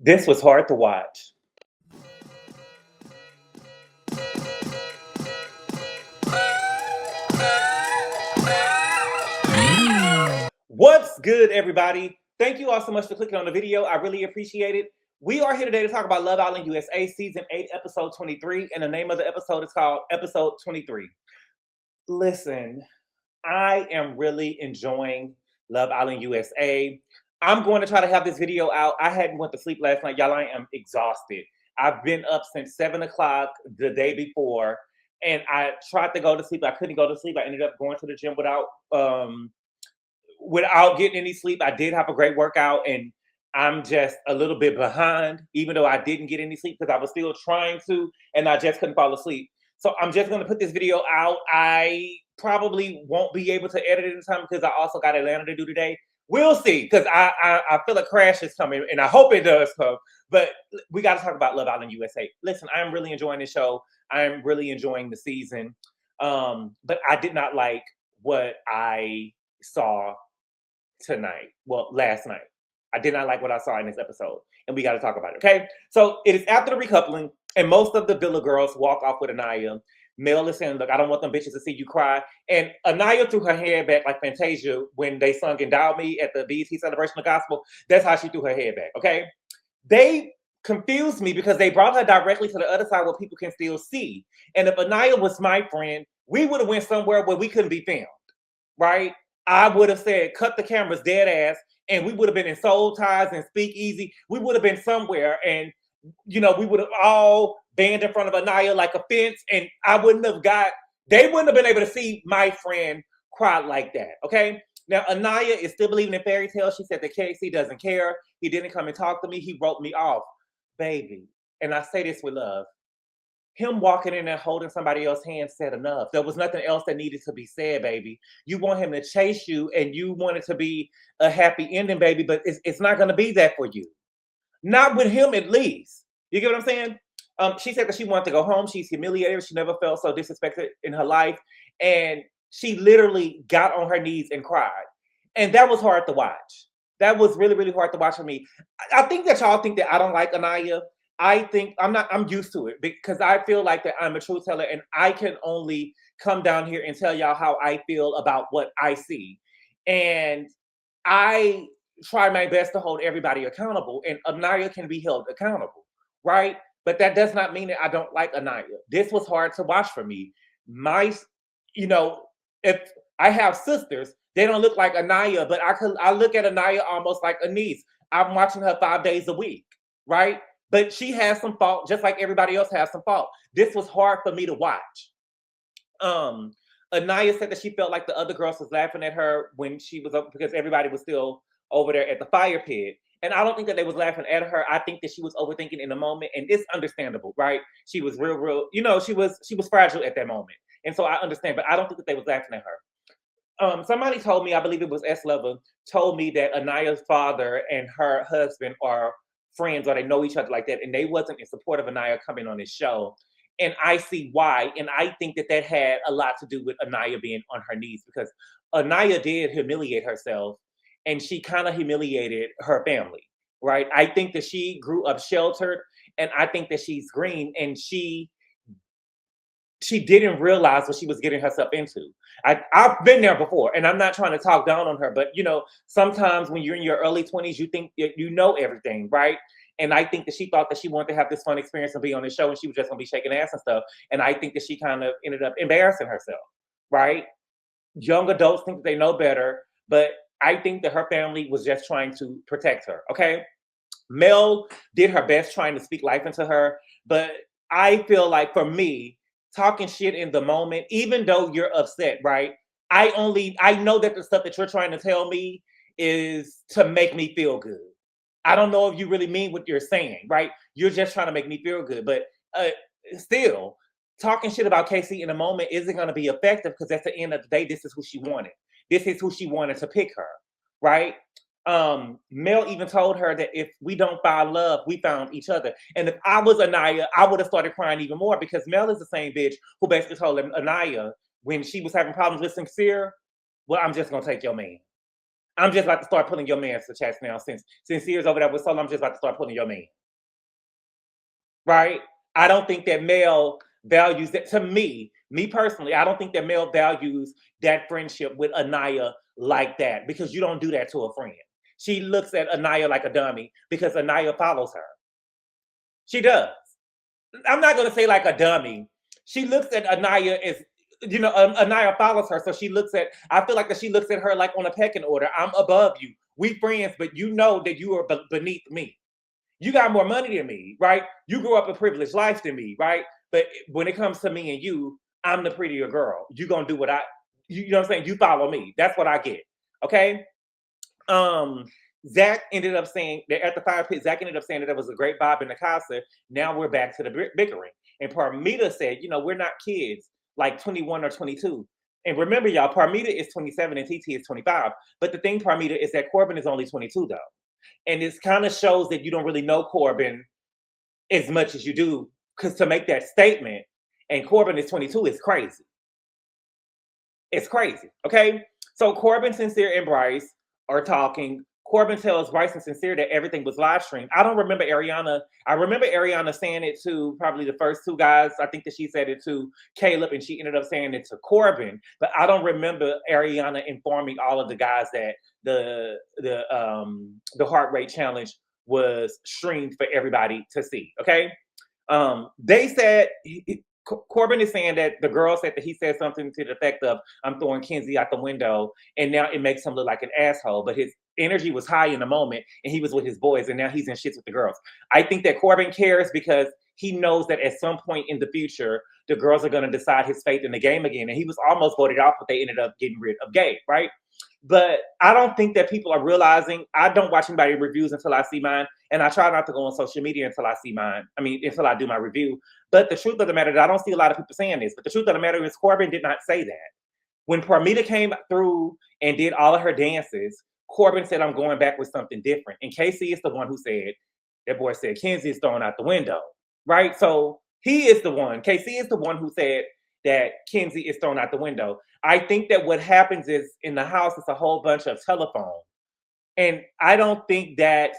This was hard to watch. What's good, everybody? Thank you all so much for clicking on the video. I really appreciate it. We are here today to talk about Love Island USA Season 8, Episode 23, and the name of the episode is called Episode 23. Listen, I am really enjoying Love Island USA. I'm going to try to have this video out. I hadn't went to sleep last night. Y'all, I am exhausted. I've been up since 7 o'clock the day before, and I tried to go to sleep. I couldn't go to sleep. I ended up going to the gym without getting any sleep. I did have a great workout, and I'm just a little bit behind, even though I didn't get any sleep because I was still trying to, and I just couldn't fall asleep. So I'm just going to put this video out. I probably won't be able to edit it in time because I also got Atlanta to do today. We'll see, because I feel a crash is coming, and I hope it does come. But we got to talk about Love Island USA. Listen, I'm really enjoying the show. I'm really enjoying the season. But I did not like what I saw tonight. Well, last night. I did not like what I saw in this episode, and we got to talk about it, okay? So it is after the recoupling, and most of the Villa girls walk off with Aniya. Mel is saying, look, I don't want them bitches to see you cry. And Aniya threw her head back like Fantasia when they sung Endow Me at the BET Celebration of Gospel. That's how she threw her head back, okay? They confused me because they brought her directly to the other side where people can still see. And if Aniya was my friend, we would have went somewhere where we couldn't be filmed, right? I would have said, cut the cameras dead ass, and we would have been in Soul Ties and Speak Easy. We would have been somewhere, and we would have all banned in front of Aniya like a fence, and they wouldn't have been able to see my friend cry like that, okay? Now, Aniya is still believing in fairy tales. She said that Casey doesn't care. He didn't come and talk to me. He wrote me off. Baby, and I say this with love, him walking in there holding somebody else's hand said enough. There was nothing else that needed to be said, baby. You want him to chase you, and you want it to be a happy ending, baby, but it's not going to be that for you. Not with him, at least. You get what I'm saying? She said that she wanted to go home. She's humiliated. She never felt so disrespected in her life. And she literally got on her knees and cried. And that was hard to watch. That was really, really hard to watch for me. I think that y'all think that I don't like Aniya. I think I'm used to it because I feel like that I'm a truth teller, and I can only come down here and tell y'all how I feel about what I see. And I try my best to hold everybody accountable, and Aniya can be held accountable, right? But that does not mean that I don't like Aniya. This was hard to watch for me. If I have sisters, they don't look like Aniya, but I look at Aniya almost like a niece. I'm watching her 5 days a week, right? But she has some fault, just like everybody else has some fault. This was hard for me to watch. Aniya said that she felt like the other girls was laughing at her when she was up because everybody was still over there at the fire pit. And I don't think that they was laughing at her. I think that she was overthinking in the moment, and it's understandable, right? She was real, she was fragile at that moment. And so I understand, but I don't think that they was laughing at her. Somebody told me, I believe it was S. Lover, told me that Aniya's father and her husband are friends, or they know each other like that, and they wasn't in support of Aniya coming on this show. And I see why, and I think that had a lot to do with Aniya being on her knees, because Aniya did humiliate herself, and she kind of humiliated her family, right? I think that she grew up sheltered, and I think that she's green, and she didn't realize what she was getting herself into. I've been there before, and I'm not trying to talk down on her, but sometimes when you're in your early 20s, you think you know everything, right? And I think that she thought that she wanted to have this fun experience and be on the show, and she was just gonna be shaking ass and stuff. And I think that she kind of ended up embarrassing herself, right? Young adults think that they know better, but I think that her family was just trying to protect her, okay? Mel did her best trying to speak life into her, but I feel like for me, talking shit in the moment, even though you're upset, right? I know that the stuff that you're trying to tell me is to make me feel good. I don't know if you really mean what you're saying, right? You're just trying to make me feel good. But still, talking shit about Casey in a moment isn't going to be effective, because at the end of the day, this is who she wanted. This is who she wanted to pick her, right? Mel even told her that if we don't find love, we found each other. And if I was Aniya, I would have started crying even more, because Mel is the same bitch who basically told Aniya when she was having problems with Sincere, well, I'm just going to take your man. I'm just about to start pulling your man's to chest now. Since Sincere's over there with Solo, I'm just about to start pulling your man. Right? I don't think that Mel values that. To me personally, I don't think that Mel values that friendship with Aniya like that, because you don't do that to a friend. She looks at Aniya like a dummy because Aniya follows her. She does. I'm not going to say like a dummy. She looks at Aniya as, Aniya follows her. So I feel like that she looks at her like on a pecking order. I'm above you. We friends, but you know that you are beneath me. You got more money than me, right? You grew up a privileged life than me, right? But when it comes to me and you, I'm the prettier girl. You gonna do what you know what I'm saying? You follow me. That's what I get. Okay. Zack ended up saying that at the fire pit, Zack ended up saying that there was a great vibe in the casa. Now we're back to the bickering. And Parmita said, we're not kids like 21 or 22. And remember, y'all, Parmita is 27 and TT is 25. But the thing, Parmita, is that Corbin is only 22, though. And it kind of shows that you don't really know Corbin as much as you do, because to make that statement, and Corbin is 22, is crazy. It's crazy, okay? So Corbin, Sincere, and Bryce are talking. Corbin tells Bryce and Sincere that everything was live streamed. I don't remember Ariana. I remember Ariana saying it to probably the first two guys. I think that she said it to Caleb, and she ended up saying it to Corbin. But I don't remember Ariana informing all of the guys that the heart rate challenge was streamed for everybody to see. Okay, they said. Corbin is saying that the girl said that he said something to the effect of, I'm throwing Kenzie out the window, and now it makes him look like an asshole. But his energy was high in the moment, and he was with his boys, and now he's in shits with the girls. I think that Corbin cares because he knows that at some point in the future, the girls are going to decide his fate in the game again. And he was almost voted off, but they ended up getting rid of Gabe, right? But I don't think that people are realizing. I don't watch anybody reviews until I see mine. And I try not to go on social media until I see mine. Until I do my review. But the truth of the matter is, I don't see a lot of people saying this. But the truth of the matter is, Corbin did not say that. When Parmita came through and did all of her dances, Corbin said, I'm going back with something different. And Casey is the one who said, that boy said, Kenzie is thrown out the window. Right? So he is the one. Casey is the one who said that Kenzie is thrown out the window. I think that what happens is in the house, it's a whole bunch of telephone. And I don't think that,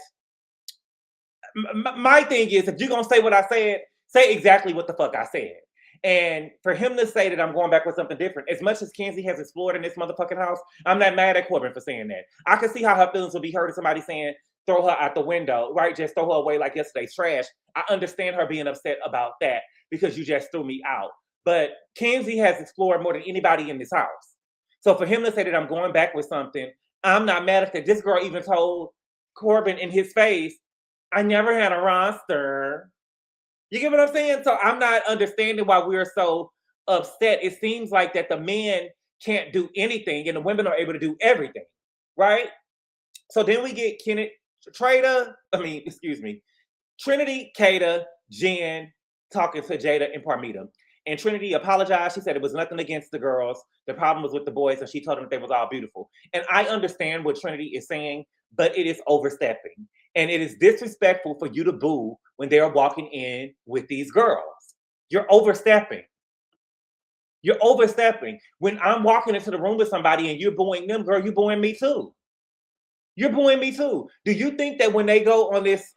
my thing is, if you're going to say what I said, say exactly what the fuck I said. And for him to say that I'm going back with something different, as much as Kenzie has explored in this motherfucking house, I'm not mad at Corbin for saying that. I can see how her feelings will be hurt if somebody saying, throw her out the window, right? Just throw her away like yesterday's trash. I understand her being upset about that because you just threw me out. But Kenzie has explored more than anybody in this house. So for him to say that I'm going back with something, I'm not mad at that. This girl even told Corbin in his face, I never had a roster. You get what I'm saying? So I'm not understanding why we're so upset. It seems like that the men can't do anything and the women are able to do everything, right? So then we get Trinity, Kayda, Jen talking to Jada and Parmita. And Trinity apologized. She said it was nothing against the girls. The problem was with the boys, and she told them that they was all beautiful. And I understand what Trinity is saying, but it is overstepping. And it is disrespectful for you to boo when they are walking in with these girls. You're overstepping. You're overstepping. When I'm walking into the room with somebody and you're booing them, girl, you're booing me too. You're booing me too. Do you think that when they go on this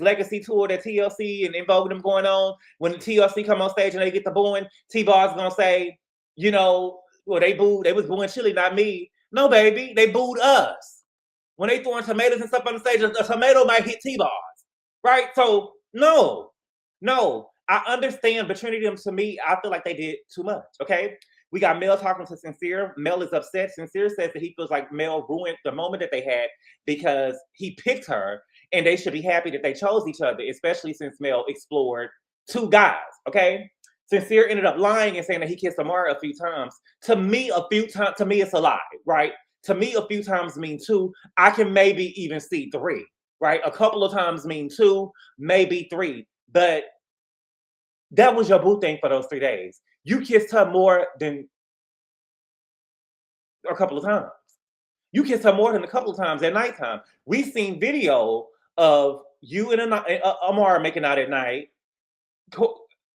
legacy tour that TLC and Invoke them going on, when the TLC come on stage and they get the booing, T-Bar's gonna say, well, they was booing Chili, not me. No, baby, they booed us. When they throwing tomatoes and stuff on the stage, a tomato might hit T-Bars, right? So no, I understand, but Trinity, to me, I feel like they did too much, okay? We got Mel talking to Sincere. Mel is upset. Sincere says that he feels like Mel ruined the moment that they had because he picked her, and they should be happy that they chose each other, especially since Mel explored two guys, okay? Sincere ended up lying and saying that he kissed Amara a few times. To me, it's a lie, right? To me, a few times mean two. I can maybe even see three, right? A couple of times mean two, maybe three. But that was your boo thing for those 3 days. You kissed her more than a couple of times. You kissed her more than a couple of times at nighttime. We've seen video of you and Amara making out at night,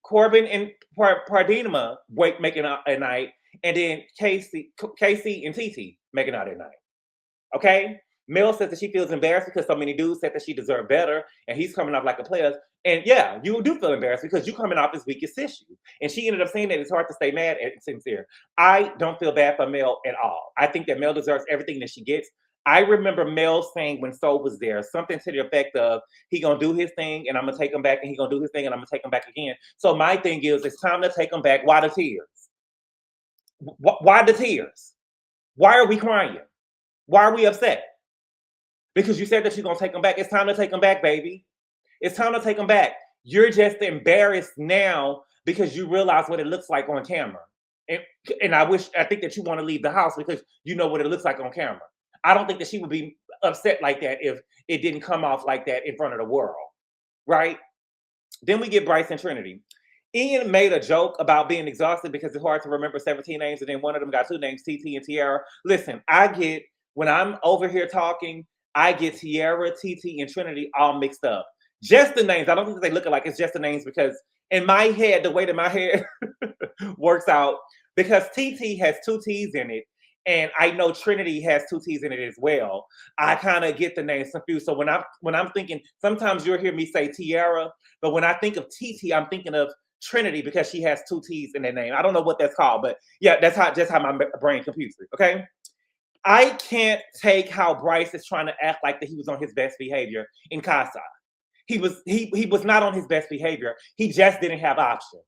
Corbin and Pardinima making out at night, and then Casey and TT making out at night. Okay? Mel says that she feels embarrassed because so many dudes said that she deserved better, and he's coming off like a player. And yeah, you do feel embarrassed because you're coming off as weak as tissue. And she ended up saying that it's hard to stay mad and sincere. I don't feel bad for Mel at all. I think that Mel deserves everything that she gets. I remember Mel saying when Soul was there, something to the effect of, he gonna do his thing and I'm gonna take him back, and he gonna do his thing and I'm gonna take him back again. So my thing is, it's time to take him back. Why the tears? Why the tears? Why are we crying? Why are we upset? Because you said that you're gonna take him back. It's time to take him back, baby. It's time to take him back. You're just embarrassed now because you realize what it looks like on camera. And I think that you want to leave the house because you know what it looks like on camera. I don't think that she would be upset like that if it didn't come off like that in front of the world, right? Then we get Bryce and Trinity. Ian made a joke about being exhausted because it's hard to remember 17 names, and then one of them got two names, TT and Tiara. Listen, when I'm over here talking, I get Tiara, TT, and Trinity all mixed up. Just the names. I don't think they look alike. It's just the names because in my head, the way that my head works out, because TT has two T's in it, and I know Trinity has two T's in it as well, I kind of get the names confused. So when I'm thinking, sometimes you'll hear me say Tiara, but when I think of TT, I'm thinking of Trinity because she has two T's in their name. I don't know what that's called, but yeah, that's how my brain computes it. Okay. I can't take how Bryce is trying to act like that he was on his best behavior in Casa. He was not on his best behavior. He just didn't have options.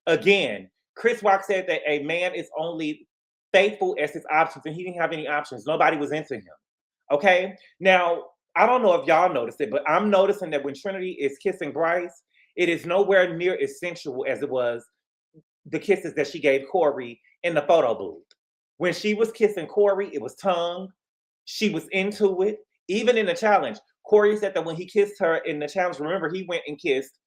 Again, Chris Rock said that a man is only faithful as his options, and he didn't have any options. Nobody was into him. Okay? Now, I don't know if y'all noticed it, but I'm noticing that when Trinity is kissing Bryce, it is nowhere near as sensual as it was the kisses that she gave Corey in the photo booth. When she was kissing Corey, it was tongue. She was into it. Even in the challenge, Corey said that when he kissed her in the challenge, remember, he went and kissed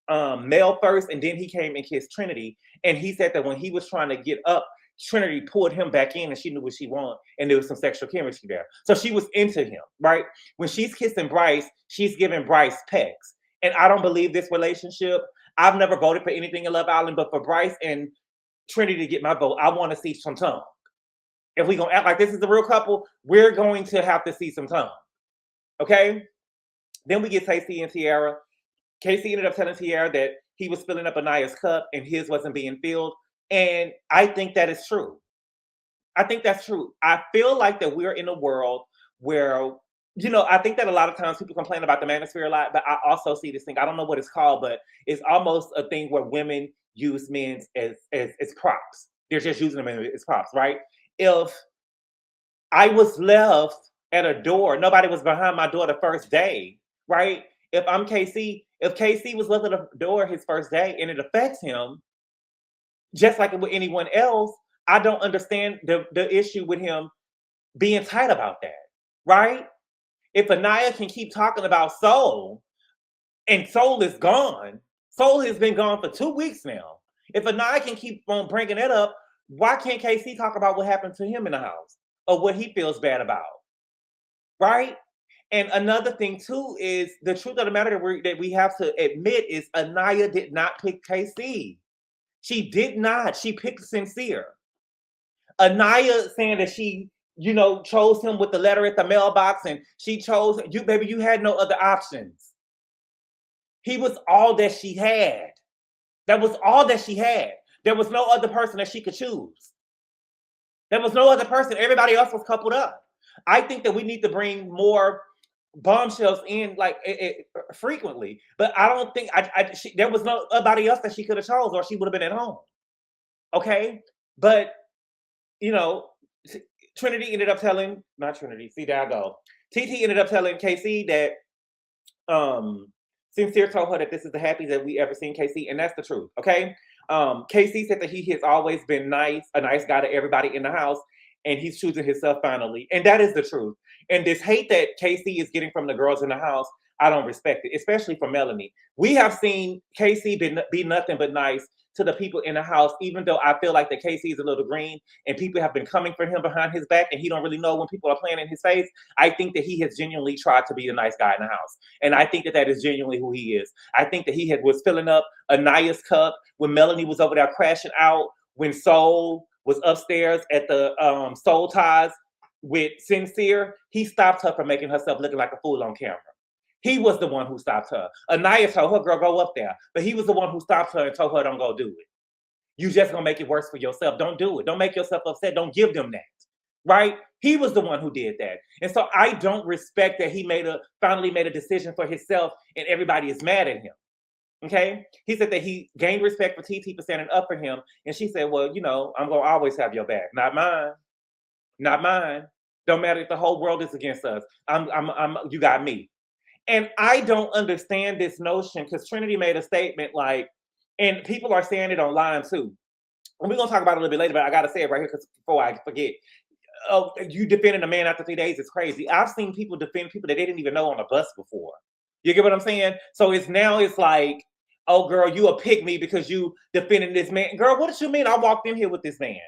Mel first, and then he came and kissed Trinity. And he said that when he was trying to get up, Trinity pulled him back in, and she knew what she wanted, and there was some sexual chemistry there. So she was into him, right? When she's kissing Bryce, she's giving Bryce pecs. And I don't believe this relationship. I've never voted for anything in Love Island, but for Bryce and Trinity to get my vote, I want to see some tongue. If we're going to act like this is a real couple, we're going to have to see some tongue. Okay? Then we get Casey and Tiara. Casey ended up telling Tiara that he was filling up Aniya's cup and his wasn't being filled. And I think that is true. I think that's true. I feel like that we're in a world where, I think that a lot of times people complain about the manosphere a lot, but I also see this thing. I don't know what it's called, but it's almost a thing where women use men as props. They're just using them as props, right? If I was left at a door, nobody was behind my door the first day, right? If I'm KC, if KC was left at a door his first day and it affects him, just like with anyone else, I don't understand the issue with him being tight about that, right? If Aniya can keep talking about Soul and Soul is gone, Soul has been gone for 2 weeks now. If Aniya can keep on bringing it up, why can't KC talk about what happened to him in the house or what he feels bad about, right? And another thing too is the truth of the matter that we have to admit is Aniya did not pick KC. She did not. She picked Sincere. Aniya saying that she, chose him with the letter at the mailbox, and she chose you, baby. You had no other options. He was all that she had. That was all that she had. There was no other person that she could choose. There was no other person. Everybody else was coupled up. I think that we need to bring more bombshells in frequently, but I don't think there was nobody else that she could have chose, or she would have been at home. Okay, but Trinity ended up telling, not Trinity. See, there I go. TT ended up telling KC that Sincere told her that this is the happiest that we ever seen KC, and that's the truth. Okay, KC said that he has always been a nice guy to everybody in the house, and he's choosing himself finally, and that is the truth. And this hate that KC is getting from the girls in the house, I don't respect it, especially from Melanie. We have seen KC be nothing but nice to the people in the house, even though I feel like that KC is a little green and people have been coming for him behind his back and he don't really know when people are playing in his face. I think that he has genuinely tried to be a nice guy in the house. And I think that that is genuinely who he is. I think that he was filling up Aniya's cup when Melanie was over there crashing out, when Soul was upstairs at the Soul Ties with Sincere, he stopped her from making herself looking like a fool on camera. He was the one who stopped her. Aniya told her, girl, go up there. But he was the one who stopped her and told her, don't go do it. You just gonna make it worse for yourself. Don't do it. Don't make yourself upset. Don't give them that. Right? He was the one who did that. And so I don't respect that he finally made a decision for himself and everybody is mad at him. Okay? He said that he gained respect for TT for standing up for him. And she said, well, you know, I'm gonna always have your back. Not mine. Not mine. Don't matter if the whole world is against us. You got me. And I don't understand this notion because Trinity made a statement like, and people are saying it online too. And we're gonna talk about it a little bit later, but I gotta say it right here because before I forget. Oh, you defending a man after 3 days is crazy. I've seen people defend people that they didn't even know on a bus before. You get what I'm saying? So it's like, oh girl, you a pick me because you defending this man. Girl, what did you mean? I walked in here with this man.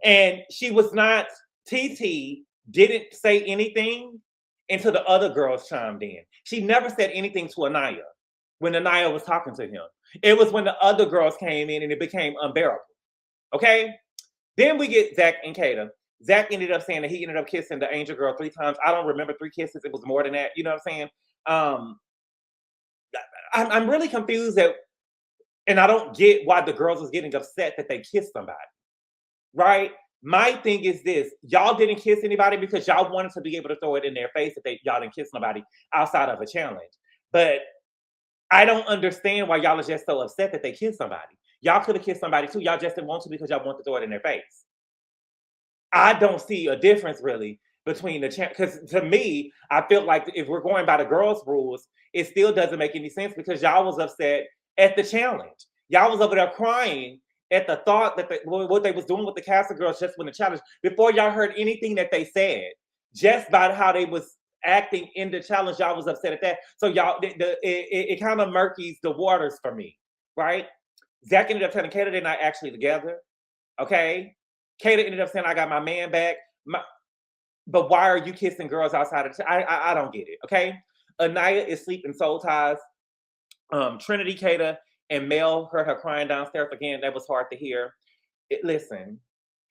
And she was not, TT didn't say anything until the other girls chimed in. She never said anything to Aniya when Aniya was talking to him. It was when the other girls came in and it became unbearable. Okay? Then we get Zack and Kayda. Zack ended up saying that he ended up kissing the angel girl 3 times. I don't remember 3 kisses. It was more than that. You know what I'm saying? I'm really confused and I don't get why the girls was getting upset that they kissed somebody. Right? My thing is this. Y'all didn't kiss anybody because y'all wanted to be able to throw it in their face that y'all didn't kiss nobody outside of a challenge. But I don't understand why y'all are just so upset that they kissed somebody. Y'all could have kissed somebody too. Y'all just didn't want to because y'all want to throw it in their face. I don't see a difference really between because to me, I feel like if we're going by the girls' rules, it still doesn't make any sense because y'all was upset at the challenge. Y'all was over there crying at the thought that what they was doing with the Casa girls just when the challenge, before y'all heard anything that they said, just by how they was acting in the challenge, y'all was upset at that. So y'all, it kind of murkies the waters for me, right? Zack ended up telling Kayda they're not actually together, okay? Kayda ended up saying, I got my man back. But why are you kissing girls outside of I don't get it, okay? Aniya is sleeping soul ties. Trinity, Kayda, and Mel heard her crying downstairs. Again, that was hard to hear. Listen,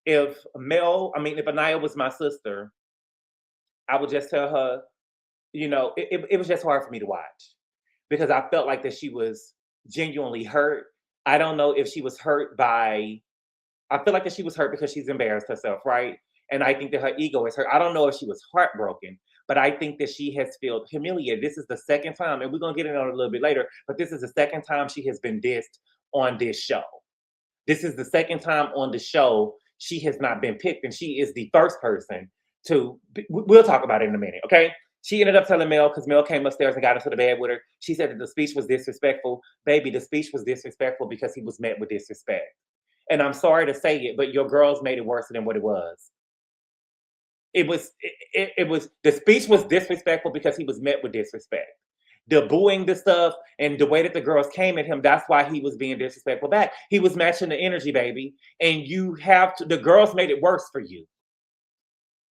if Aniya was my sister, I would just tell her, you know, it was just hard for me to watch because I felt like that she was genuinely hurt. I don't know if she was hurt I feel like that she was hurt because she's embarrassed herself, right? And I think that her ego is hurt. I don't know if she was heartbroken, but I think that she has felt humiliated. This is the second time, and we're going to get into it a little bit later, but this is the second time she has been dissed on this show. This is the second time on the show she has not been picked, and she is the first person we'll talk about it in a minute, okay? She ended up telling Mel, because Mel came upstairs and got into the bed with her. She said that the speech was disrespectful. Baby, the speech was disrespectful because he was met with disrespect. And I'm sorry to say it, but your girls made it worse than what it was. The speech was disrespectful because he was met with disrespect. The booing, the stuff, and the way that the girls came at him, that's why he was being disrespectful back. He was matching the energy, baby. And the girls made it worse for you.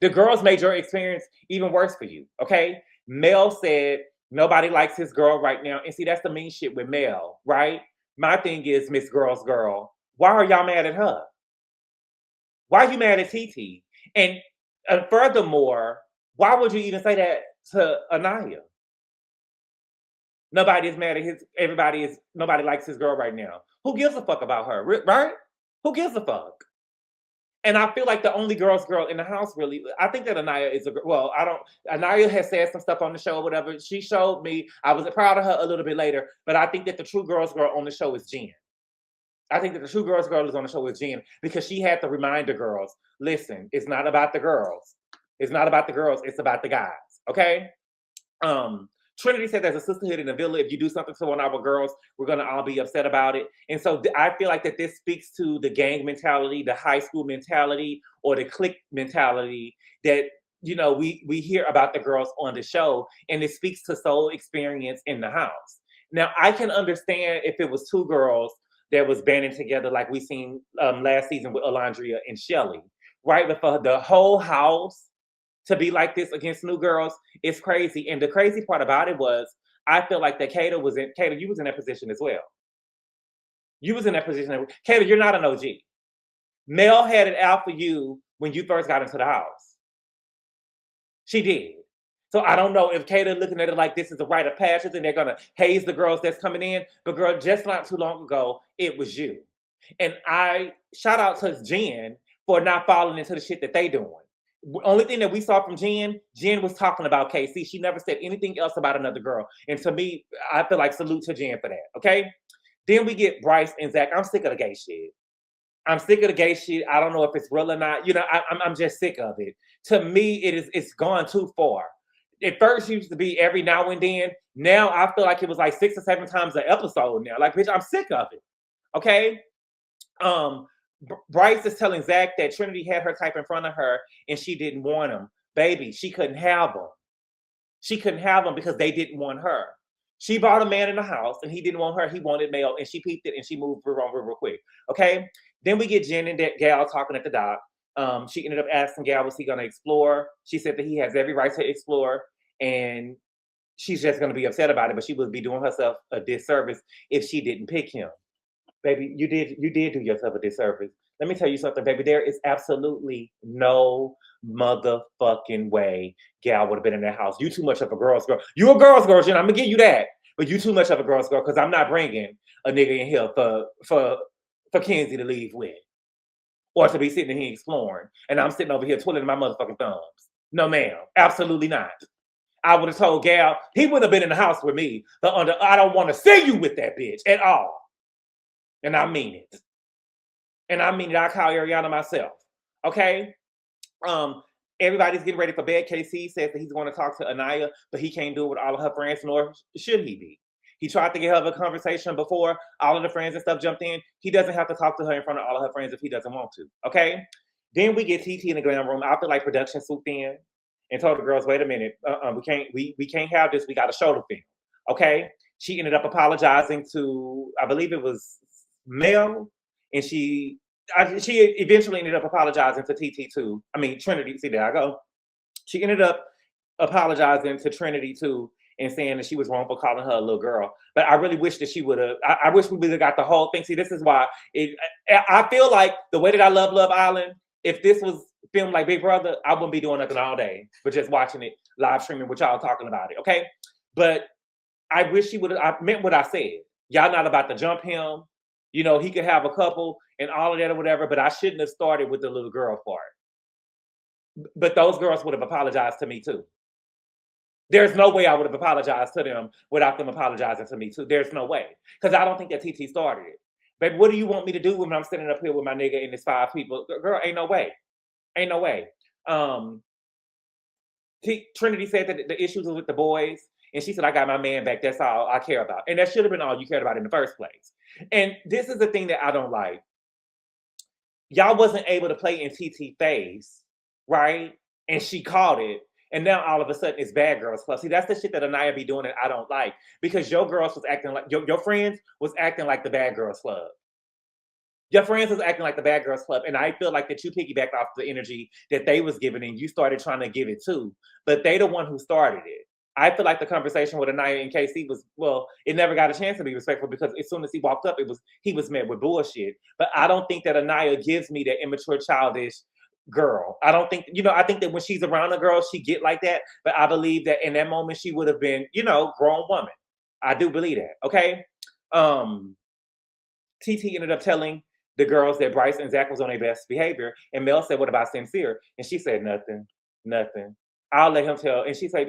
The girls made your experience even worse for you, okay? Mel said, nobody likes his girl right now. And see, that's the mean shit with Mel, right? My thing is, Miss Girl's girl, why are y'all mad at her? Why are you mad at TT? And furthermore, why would you even say that to Aniya? Nobody is mad at nobody likes his girl right now. Who gives a fuck about her, right? Who gives a fuck? And I feel like the only girl in the house, really, I think that Aniya is Aniya has said some stuff on the show or whatever. She showed me, I was proud of her a little bit later, but I think that the true girl on the show is Jen. I think that the true girl is on the show with Jen because she had to remind the girls, listen, it's not about the girls. It's not about the girls, it's about the guys, okay? Trinity said there's a sisterhood in the villa. If you do something to one of our girls, we're going to all be upset about it. And so I feel like that this speaks to the gang mentality, the high school mentality, or the clique mentality that, you know, we hear about the girls on the show, and it speaks to soul experience in the house. Now, I can understand if it was 2 girls that was banding together like we seen last season with Alondria and Shelly, right? But for the whole house to be like this against new girls, it's crazy. And the crazy part about it was, I feel like that Kayda, you was in that position as well. You was in that position. Kayda, you're not an OG. Mel had it out for you when you first got into the house. She did. So I don't know if Kayda looking at it like this is a rite of passage and they're gonna haze the girls that's coming in. But girl, just not too long ago, it was you. And I shout out to Jen for not falling into the shit that they doing. Only thing that we saw from Jen was talking about KC. She never said anything else about another girl. And to me, I feel like salute to Jen for that. Okay. Then we get Bryce and Zack. I'm sick of the gay shit. I'm sick of the gay shit. I don't know if it's real or not. You know, I'm just sick of it. To me, it's gone too far. At first, it used to be every now and then. Now I feel like it was like 6 or 7 times an episode now. Like, bitch, I'm sick of it. Okay. Bryce is telling Zack that Trinity had her type in front of her and she didn't want him. Baby, she couldn't have him. She couldn't have him because they didn't want her. She brought a man in the house and he didn't want her. He wanted Mel and she peeped it and she moved real quick. Okay. Then we get Jen and Gal talking at the dock. She ended up asking Gal, was he going to explore? She said that he has every right to explore and she's just going to be upset about it, but she would be doing herself a disservice if she didn't pick him. Baby, you did do yourself a disservice. Let me tell you something, baby. There is absolutely no motherfucking way Gal would have been in that house. You too much of a girl's girl. You a girl's girl, Jen. I'm gonna give you that. But you too much of a girl's girl because I'm not bringing a nigga in here for Kenzie to leave with, or to be sitting here exploring, and I'm sitting over here twiddling my motherfucking thumbs. No, ma'am, absolutely not. I would have told Gal he would have been in the house with me. I don't want to see you with that bitch at all. And I mean it. And I mean it. I call Ariana myself. Okay? Everybody's getting ready for bed. KC says that he's going to talk to Aniya, but he can't do it with all of her friends, nor should he be. He tried to get her a conversation before all of the friends and stuff jumped in. He doesn't have to talk to her in front of all of her friends if he doesn't want to. Okay? Then we get TT in the glam room. I feel like production swooped in and told the girls, wait a minute, we can't have this. We got to show the film. Okay? She ended up apologizing to, I believe it was Mel, and she eventually ended up apologizing to TT too. I mean Trinity. See, there I go. She ended up apologizing to Trinity too, and saying that she was wrong for calling her a little girl. But I really wish that she would have. I wish we would have got the whole thing. See, this is why I feel like the way that I love Love Island. If this was filmed like Big Brother, I wouldn't be doing nothing all day, but just watching it live streaming with y'all talking about it. Okay, but I wish she would have. I meant what I said. Y'all not about to jump him. You know, he could have a couple and all of that or whatever, but I shouldn't have started with the little girl part. But those girls would have apologized to me too. There's no way I would have apologized to them without them apologizing to me too. There's no way. Because I don't think that TT started it. Baby, what do you want me to do when I'm sitting up here with my nigga and there's 5 people? Girl, ain't no way. Ain't no way. Trinity said that the issues were with the boys. And she said, I got my man back. That's all I care about. And that should have been all you cared about in the first place. And this is the thing that I don't like. Y'all wasn't able to play in TT phase, right? And she caught it. And now all of a sudden it's Bad Girls Club. See, that's the shit that Aniya be doing that I don't like. Because your girls was acting like, your friends was acting like the Bad Girls Club. Your friends was acting like the Bad Girls Club. And I feel like that you piggybacked off the energy that they was giving and you started trying to give it too. But they the one who started it. I feel like the conversation with Aniya and KC was, well, it never got a chance to be respectful because as soon as he walked up, he was met with bullshit. But I don't think that Aniya gives me that immature, childish girl. I don't think, I think that when she's around a girl, she get like that. But I believe that in that moment, she would have been, grown woman. I do believe that. Okay. TT ended up telling the girls that Bryce and Zack was on their best behavior. And Mel said, what about Sincere? And she said, nothing. I'll let him tell. And she said,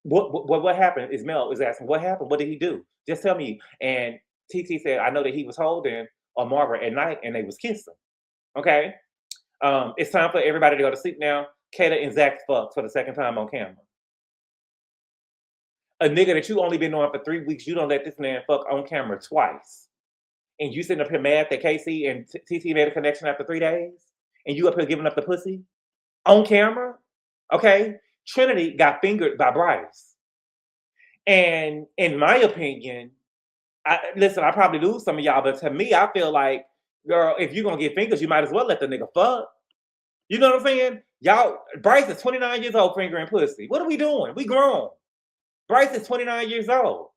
what happened? Mel is asking, what happened? What did he do? Just tell me. And TT said, I know that he was holding Amara at night and they was kissing. Okay. It's time for everybody to go to sleep now. Kayda and Zack fucked for the second time on camera. A nigga that you only been knowing for 3 weeks, you don't let this man fuck on camera twice. And you sitting up here mad that KC and TT made a connection after 3 days? And you up here giving up the pussy? On camera? Okay. Trinity got fingered by Bryce. And in my opinion, I probably lose some of y'all, but to me, I feel like, girl, if you're going to get fingers, you might as well let the nigga fuck. You know what I'm saying? Y'all, Bryce is 29 years old fingering pussy. What are we doing? We grown. Bryce is 29 years old.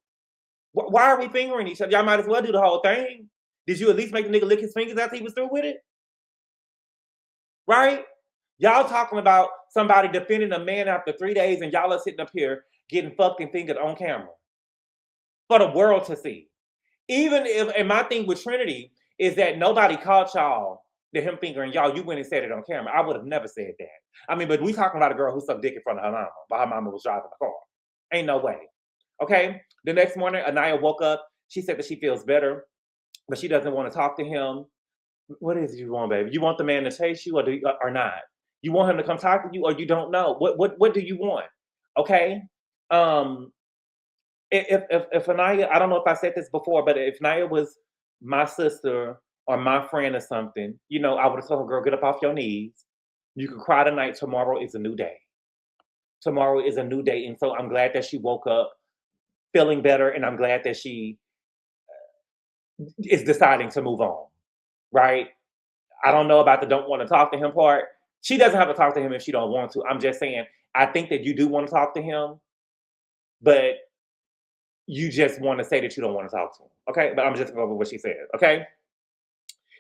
Why are we fingering each other? Y'all might as well do the whole thing. Did you at least make the nigga lick his fingers after he was through with it? Right? Y'all talking about somebody defending a man after 3 days and y'all are sitting up here getting fucked and fingered on camera for the world to see. Even if, and my thing with Trinity is that nobody caught y'all to him fingering y'all. You went and said it on camera. I would have never said that. I mean, but we talking about a girl who sucked dick in front of her mama while her mama was driving the car. Ain't no way. Okay? The next morning, Aniya woke up. She said that she feels better, but she doesn't want to talk to him. What is it you want, baby? You want the man to chase you or not? You want him to come talk to you or you don't know? What do you want? Okay? If Aniya, I don't know if I said this before, but if Aniya was my sister or my friend or something, you know, I would have told her, girl, get up off your knees. You can cry tonight. Tomorrow is a new day. Tomorrow is a new day. And so I'm glad that she woke up feeling better, and I'm glad that she is deciding to move on, right? I don't know about the don't want to talk to him part. She doesn't have to talk to him if she don't want to. I'm just saying, I think that you do want to talk to him, but you just want to say that you don't want to talk to him, okay? But I'm just going over what she said, okay?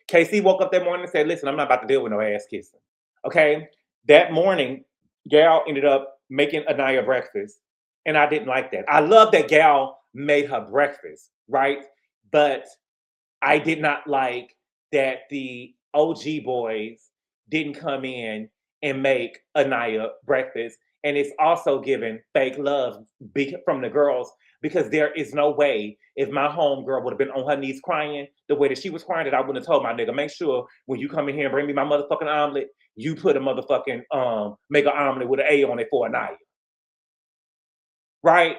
KC woke up that morning and said, listen, I'm not about to deal with no ass kissing, okay? That morning, Gal ended up making Aniya breakfast, and I didn't like that. I love that Gal made her breakfast, right? But I did not like that the OG boys didn't come in and make Aniya breakfast. And it's also giving fake love from the girls, because there is no way if my homegirl would have been on her knees crying the way that she was crying that I wouldn't have told my nigga, make sure when you come in here and bring me my motherfucking omelet, you put a motherfucking, make an omelet with an A on it for Aniya. Right?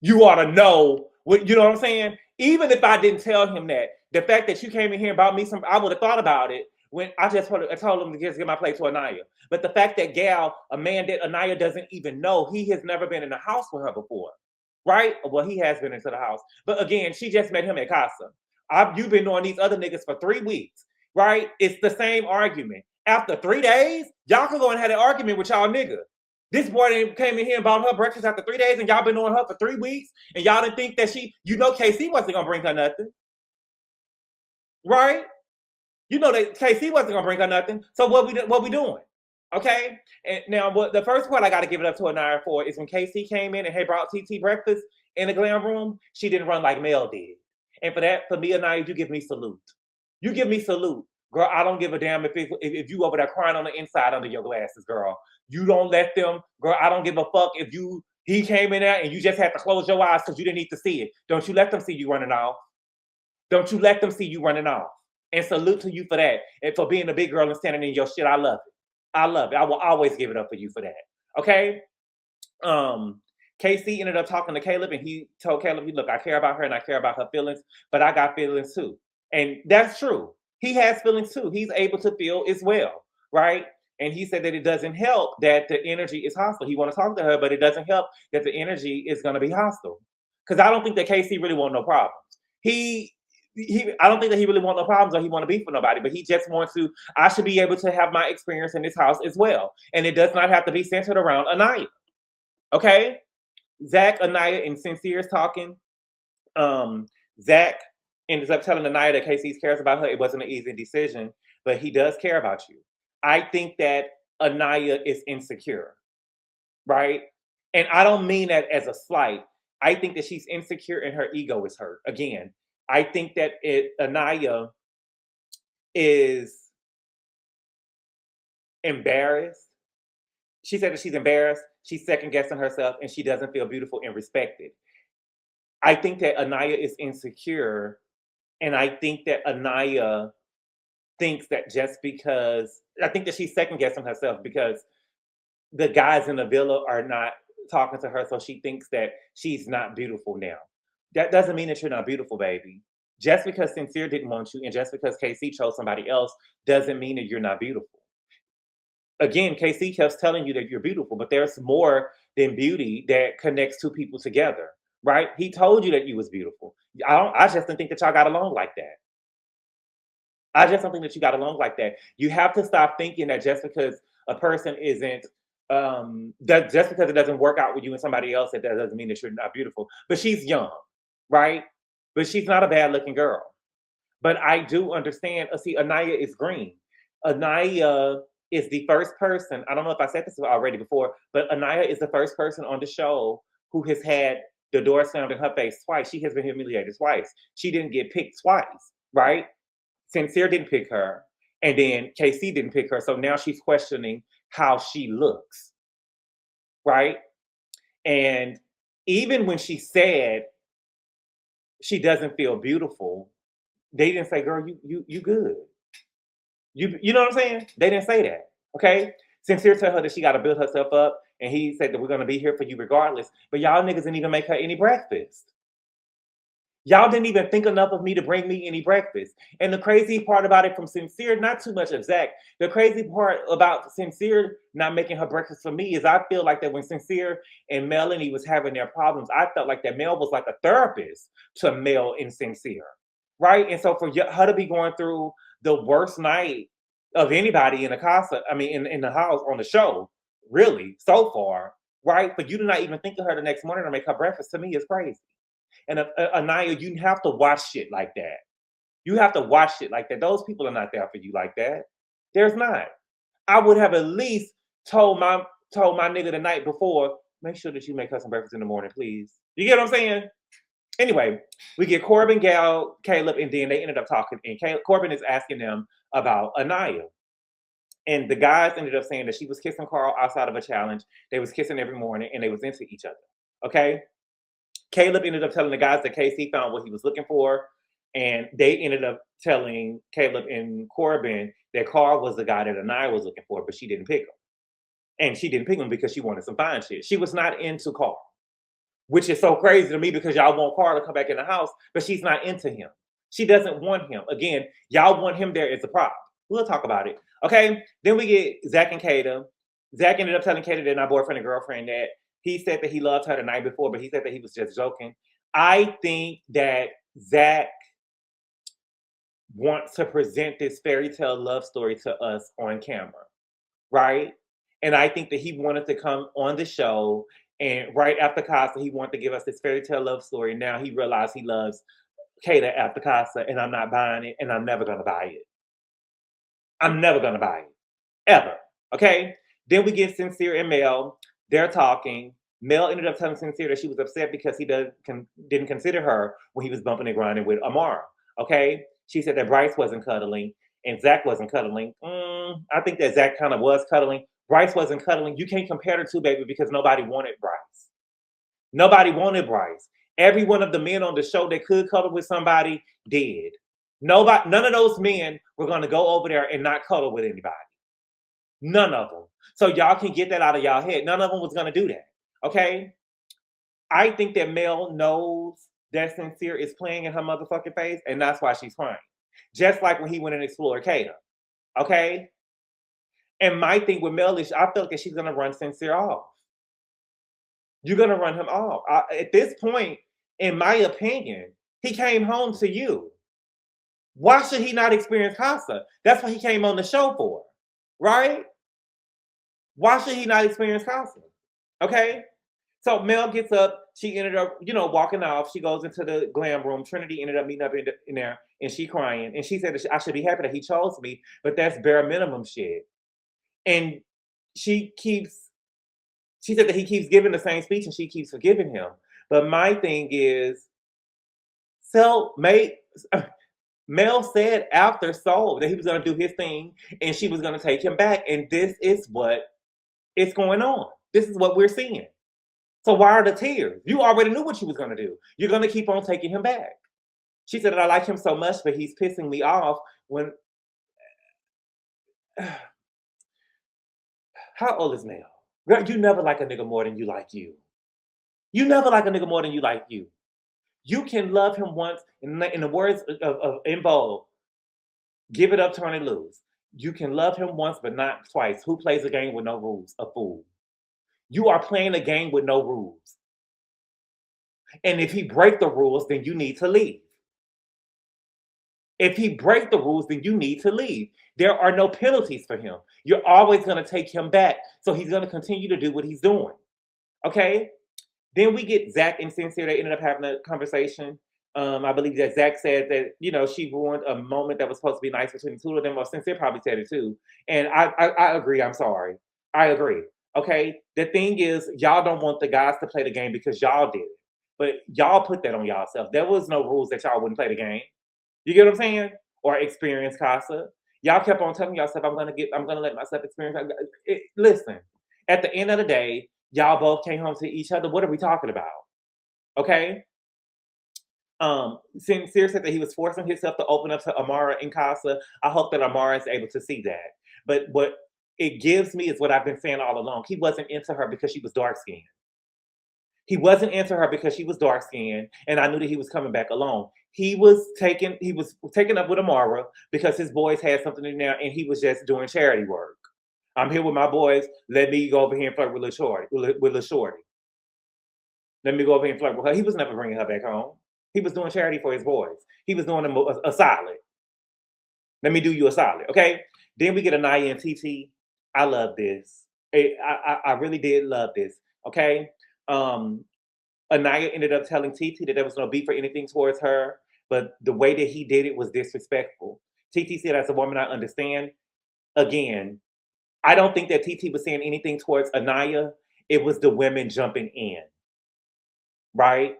You ought to know what, you know what I'm saying? Even if I didn't tell him that, the fact that you came in here and bought me some, I would have thought about it when I told him to just get my plate to Aniya. But the fact that Gal, a man that Aniya doesn't even know, he has never been in the house with her before, right? Well, he has been into the house. But again, she just met him at Casa. You've been knowing these other niggas for 3 weeks, right? It's the same argument. After 3 days, y'all can go and have an argument with y'all nigga. This boy came in here and bought her breakfast after 3 days, and y'all been knowing her for 3 weeks, and y'all didn't think that KC wasn't gonna bring her nothing, right? You know that KC wasn't gonna bring her nothing. So what we doing? Okay. And now the first part I got to give it up to Aniya for is when KC came in and had brought TT breakfast in the glam room. She didn't run like Mel did, and for me, Aniya, you give me salute. You give me salute. Girl, I don't give a damn if you over there crying on the inside under your glasses, girl. You don't let them, girl, I don't give a fuck if he came in there and you just had to close your eyes because you didn't need to see it. Don't you let them see you running off. Don't you let them see you running off. And salute to you for that. And for being a big girl and standing in your shit. I love it. I love it. I will always give it up for you for that. Okay? KC ended up talking to Caleb, and he told Caleb, look, I care about her and I care about her feelings, but I got feelings too. And that's true. He has feelings too. He's able to feel as well, right? And he said that it doesn't help that the energy is hostile. He want to talk to her, but it doesn't help that the energy is going to be hostile. Because I don't think that KC really want no problems. I don't think that he really want no problems or he want to beef with nobody, but he just wants to, I should be able to have my experience in this house as well. And it does not have to be centered around Aniya. Okay? Zack, Aniya, and Sincere is talking. Zack ends up telling Aniya that KC cares about her. It wasn't an easy decision, but he does care about you. I think that Aniya is insecure, right? And I don't mean that as a slight. I think that she's insecure and her ego is hurt. Again, I think that Aniya is embarrassed. She said that she's embarrassed. She's second-guessing herself, and she doesn't feel beautiful and respected. I think that Aniya is insecure, and I think that Aniya thinks that just because, I think that she's second-guessing herself because the guys in the villa are not talking to her, so she thinks that she's not beautiful now. That doesn't mean that you're not beautiful, baby. Just because Sincere didn't want you and just because KC chose somebody else doesn't mean that you're not beautiful. Again, KC keeps telling you that you're beautiful, but there's more than beauty that connects two people together, right? He told you that you was beautiful. I just don't think that y'all got along like that. I just don't think that you got along like that. You have to stop thinking that just because a person isn't, that just because it doesn't work out with you and somebody else, that doesn't mean that you're not beautiful. But she's young, right? But she's not a bad looking girl. But I do understand, see, Aniya is green. Aniya is the first person, I don't know if I said this already before, but Aniya is the first person on the show who has had the door slammed in her face twice. She has been humiliated twice. She didn't get picked twice, right? Sincere didn't pick her, and then KC didn't pick her. So now she's questioning how she looks, right? And even when she said she doesn't feel beautiful, they didn't say, "Girl, you good." You know what I'm saying? They didn't say that. Okay? Sincere told her that she got to build herself up, and he said that we're gonna be here for you regardless. But y'all niggas didn't even make her any breakfast. Y'all didn't even think enough of me to bring me any breakfast. And the crazy part about it from Sincere, not too much of Zack, the crazy part about Sincere not making her breakfast for me is I feel like that when Sincere and Melanie was having their problems, I felt like that Mel was like a therapist to Mel and Sincere, right? And so for her to be going through the worst night of anybody in the casa, I mean, in the house on the show, really, so far, right? For you to not even think of her the next morning to make her breakfast, to me is crazy. And Aniya, you have to watch shit like that. You have to watch shit like that. Those people are not there for you like that. There's not. I would have at least told my nigga the night before, make sure that you make her some breakfast in the morning, please. You get what I'm saying? Anyway, we get Corbin, Gal, Caleb, and then they ended up talking. And Corbin is asking them about Aniya. And the guys ended up saying that she was kissing Carl outside of a challenge. They was kissing every morning, and they was into each other. Okay? Caleb ended up telling the guys that KC found what he was looking for, and they ended up telling Caleb and Corbin that Carl was the guy that Aniya was looking for, but she didn't pick him. And she didn't pick him because she wanted some fine shit. She was not into Carl, which is so crazy to me because y'all want Carl to come back in the house, but she's not into him. She doesn't want him. Again, y'all want him there as a prop. We'll talk about it. Okay? Then we get Zack and Kayda. Zack ended up telling Kayda, they're not boyfriend and girlfriend, that he said that he loved her the night before, but he said that he was just joking. I think that Zack wants to present this fairy tale love story to us on camera, right? And I think that he wanted to come on the show, and right after Casa, he wanted to give us this fairy tale love story. Now he realized he loves Kayda after Casa, and I'm not buying it, and I'm never going to buy it. I'm never going to buy it. Ever. Okay? Then we get Sincere and Mel. They're talking. Mel ended up telling Sincere that she was upset because he didn't consider her when he was bumping and grinding with Amar. Okay? She said that Bryce wasn't cuddling and Zack wasn't cuddling. I think that Zack kind of was cuddling. Bryce wasn't cuddling. You can't compare the two, baby, because nobody wanted Bryce. Nobody wanted Bryce. Every one of the men on the show that could cuddle with somebody did. None of those men were going to go over there and not cuddle with anybody. None of them. So y'all can get that out of y'all head. None of them was going to do that. Okay? I think that Mel knows that Sincere is playing in her motherfucking face, and that's why she's crying. Just like when he went and explored Kayda. Okay? And my thing with Mel is I feel like she's going to run Sincere off. You're going to run him off. At this point, in my opinion, he came home to you. Why should he not experience Casa? That's what he came on the show for. Right? Why should he not experience Casa? Okay? So Mel gets up. She ended up, walking off. She goes into the glam room. Trinity ended up meeting up in there, and she crying. And she said that I should be happy that he chose me, but that's bare minimum shit. And she said that he keeps giving the same speech, and she keeps forgiving him. But my thing is, Mel said after Soul that he was going to do his thing, and she was going to take him back. And this is what is going on. This is what we're seeing. So why are the tears? You already knew what you was going to do. You're going to keep on taking him back. She said that I like him so much, but he's pissing me off when... How old is Mel? Girl, you never like a nigga more than you like you. You never like a nigga more than you like you. You can love him once, in the words of In Vogue, give it up, turn it loose. You can love him once, but not twice. Who plays a game with no rules? A fool. You are playing a game with no rules. And if he break the rules, then you need to leave. If he break the rules, then you need to leave. There are no penalties for him. You're always going to take him back. So he's going to continue to do what he's doing. Okay? Then we get Zack and Sincere. They ended up having a conversation. I believe that Zach said that, she ruined a moment that was supposed to be nice between the two of them, or Sincere probably said it too. And I agree. I'm sorry. I agree. Okay. The thing is, y'all don't want the guys to play the game because y'all did it. But y'all put that on y'allself. There was no rules that y'all wouldn't play the game. You get what I'm saying? Or experience Casa. Y'all kept on telling yourself, I'm gonna let myself experience. Listen, at the end of the day, y'all both came home to each other. What are we talking about? Okay. Sincere said that he was forcing himself to open up to Amara and Casa. I hope that Amara is able to see that. But what it gives me is what I've been saying all along. He wasn't into her because she was dark skinned. He wasn't into her because she was dark skinned, and I knew that he was coming back alone. He was taking up with Amara because his boys had something in there, and he was just doing charity work. I'm here with my boys. Let me go over here and flirt with Lil Shorty. Let me go over here and flirt with her. He was never bringing her back home. He was doing charity for his boys. He was doing them a solid. Let me do you a solid, okay? Then we get Aniya and TT. I love this. I really did love this, okay? Aniya ended up telling TT that there was no beef or anything towards her, but the way that he did it was disrespectful. TT said, as a woman, I understand. Again, I don't think that TT was saying anything towards Aniya. It was the women jumping in, right?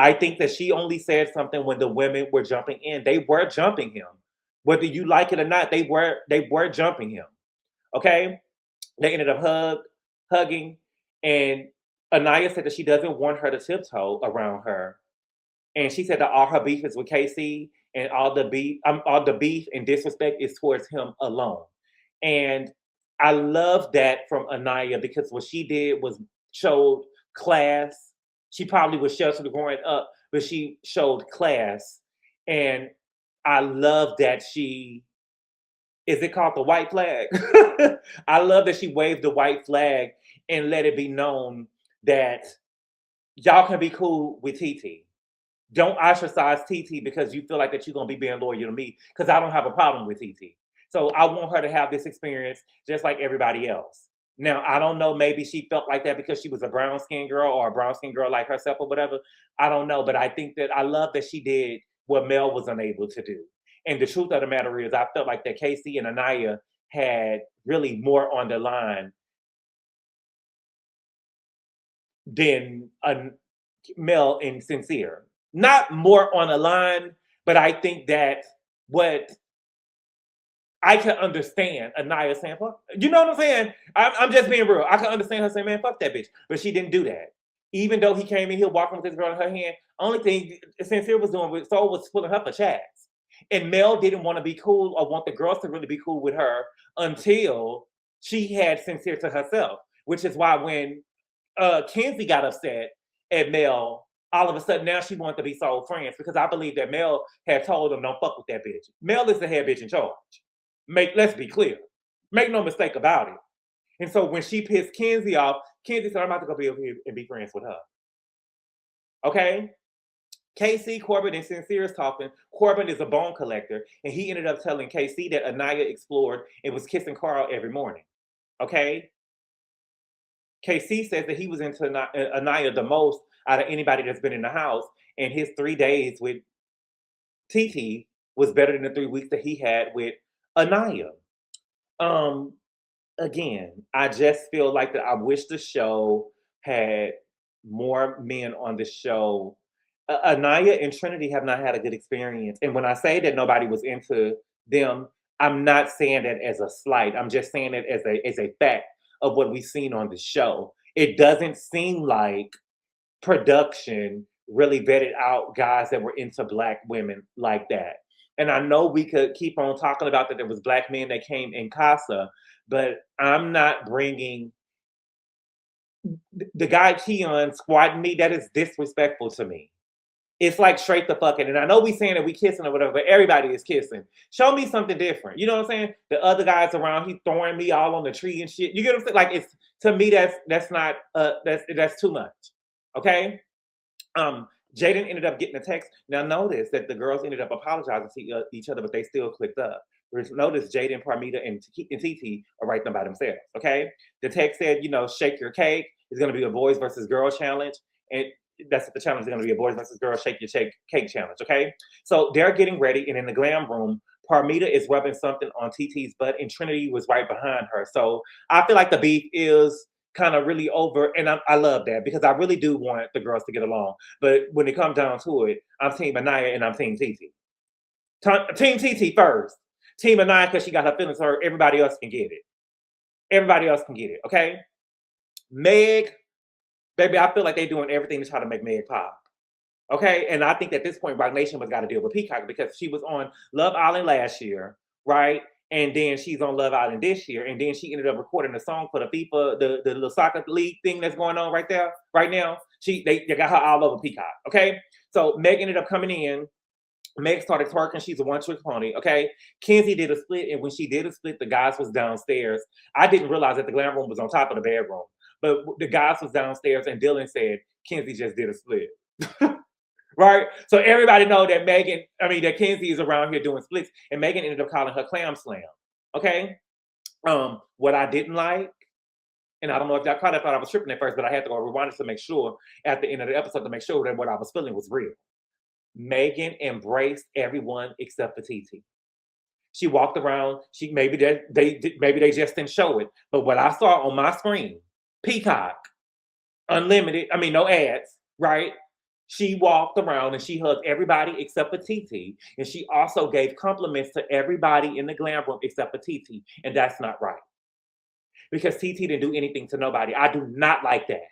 I think that she only said something when the women were jumping in. They were jumping him. Whether you like it or not, they were jumping him. Okay? They ended up hugging, and Aniya said that she doesn't want her to tiptoe around her. And she said that all her beef is with KC, and all the beef and disrespect is towards him alone. And I love that from Aniya because what she did was showed class. She probably was sheltered growing up, but she showed class. And I love that is it called the white flag? I love that she waved the white flag and let it be known that y'all can be cool with TT. Don't ostracize TT because you feel like that you're going to be being loyal to me, because I don't have a problem with TT. So I want her to have this experience just like everybody else. Now, I don't know, maybe she felt like that because she was a brown-skinned girl or a brown-skinned girl like herself or whatever. I don't know, but I think that I love that she did what Mel was unable to do. And the truth of the matter is, I felt like that KC and Aniya had really more on the line than Mel and Sincere. Not more on the line, but I think that what I can understand Aniya saying, fuck, you know what I'm saying? I'm just being real. I can understand her saying, man, fuck that bitch. But she didn't do that. Even though he came in here walking with this girl in her hand, only thing Sincere was doing with Soul was pulling her for chats. And Mel didn't want to be cool or want the girls to really be cool with her until she had Sincere to herself, which is why when Kenzie got upset at Mel, all of a sudden now she wanted to be Soul friends, because I believe that Mel had told them, don't fuck with that bitch. Mel is the head bitch in charge. Let's be clear. Make no mistake about it. And so when she pissed Kenzie off, Kenzie said, I'm about to go be over here and be friends with her. Okay? KC, Corbin, and Sincere is talking. Corbin is a bone collector, and he ended up telling KC that Aniya explored and was kissing Carl every morning. Okay? KC says that he was into Aniya the most out of anybody that's been in the house, and his 3 days with TT was better than the 3 weeks that he had with Aniya. Again, I just feel like that I wish the show had more men on the show. Aniya and Trinity have not had a good experience. And when I say that nobody was into them, I'm not saying that as a slight. I'm just saying it as a fact of what we've seen on the show. It doesn't seem like production really vetted out guys that were into Black women like that. And I know we could keep on talking about that there was Black men that came in Casa, but I'm not bringing the guy Keon squatting me. That is disrespectful to me. It's like straight the fucking, and I know we saying that we kissing or whatever, but everybody is kissing. Show me something different. You know what I'm saying? The other guys around, he throwing me all on the tree and shit. You get what I'm saying? Like, it's, to me, that's not that's too much. Okay? Jaden ended up getting a text. Now notice that the girls ended up apologizing to each other, but they still clicked up. Notice Jaden, Parmita, and TT are right there by themselves. Okay? The text said, shake your cake. It's gonna be a boys versus girls challenge. And that's what the challenge is going to be, a boys versus girls shake your cake challenge, okay? So they're getting ready, and in the glam room, Parmita is rubbing something on TT's butt, and Trinity was right behind her. So I feel like the beef is kind of really over, and I love that because I really do want the girls to get along. But when it comes down to it, I'm Team Aniya and I'm Team TT. Team TT first. Team Aniya because she got her feelings hurt. Everybody else can get it. Everybody else can get it, okay? Meg, baby, I feel like they're doing everything to try to make Meg pop. Okay, and I think at this point, Rock Nation was got to deal with Peacock because she was on Love Island last year, right? And then she's on Love Island this year, and then she ended up recording a song for the FIFA, the little soccer league thing that's going on right there, right now. They got her all over Peacock. Okay, so Meg ended up coming in. Meg started twerking. She's a one-trick pony. Okay, Kenzie did a split, and when she did a split, the guys was downstairs. I didn't realize that the glam room was on top of the bedroom, but the guys was downstairs, and Dylan said Kenzie just did a split. Right? So everybody know that that Kenzie is around here doing splits, and Megan ended up calling her clam slam. Okay? What I didn't like, and I don't know if y'all caught it, I thought I was tripping at first, but I had to go rewind it to make sure at the end of the episode to make sure that what I was feeling was real. Megan embraced everyone except for TT. She walked around. Maybe they just didn't show it, but what I saw on my screen, Peacock, unlimited. No ads, right? She walked around and she hugged everybody except for TT. And she also gave compliments to everybody in the glam room except for TT. And that's not right. Because TT didn't do anything to nobody. I do not like that.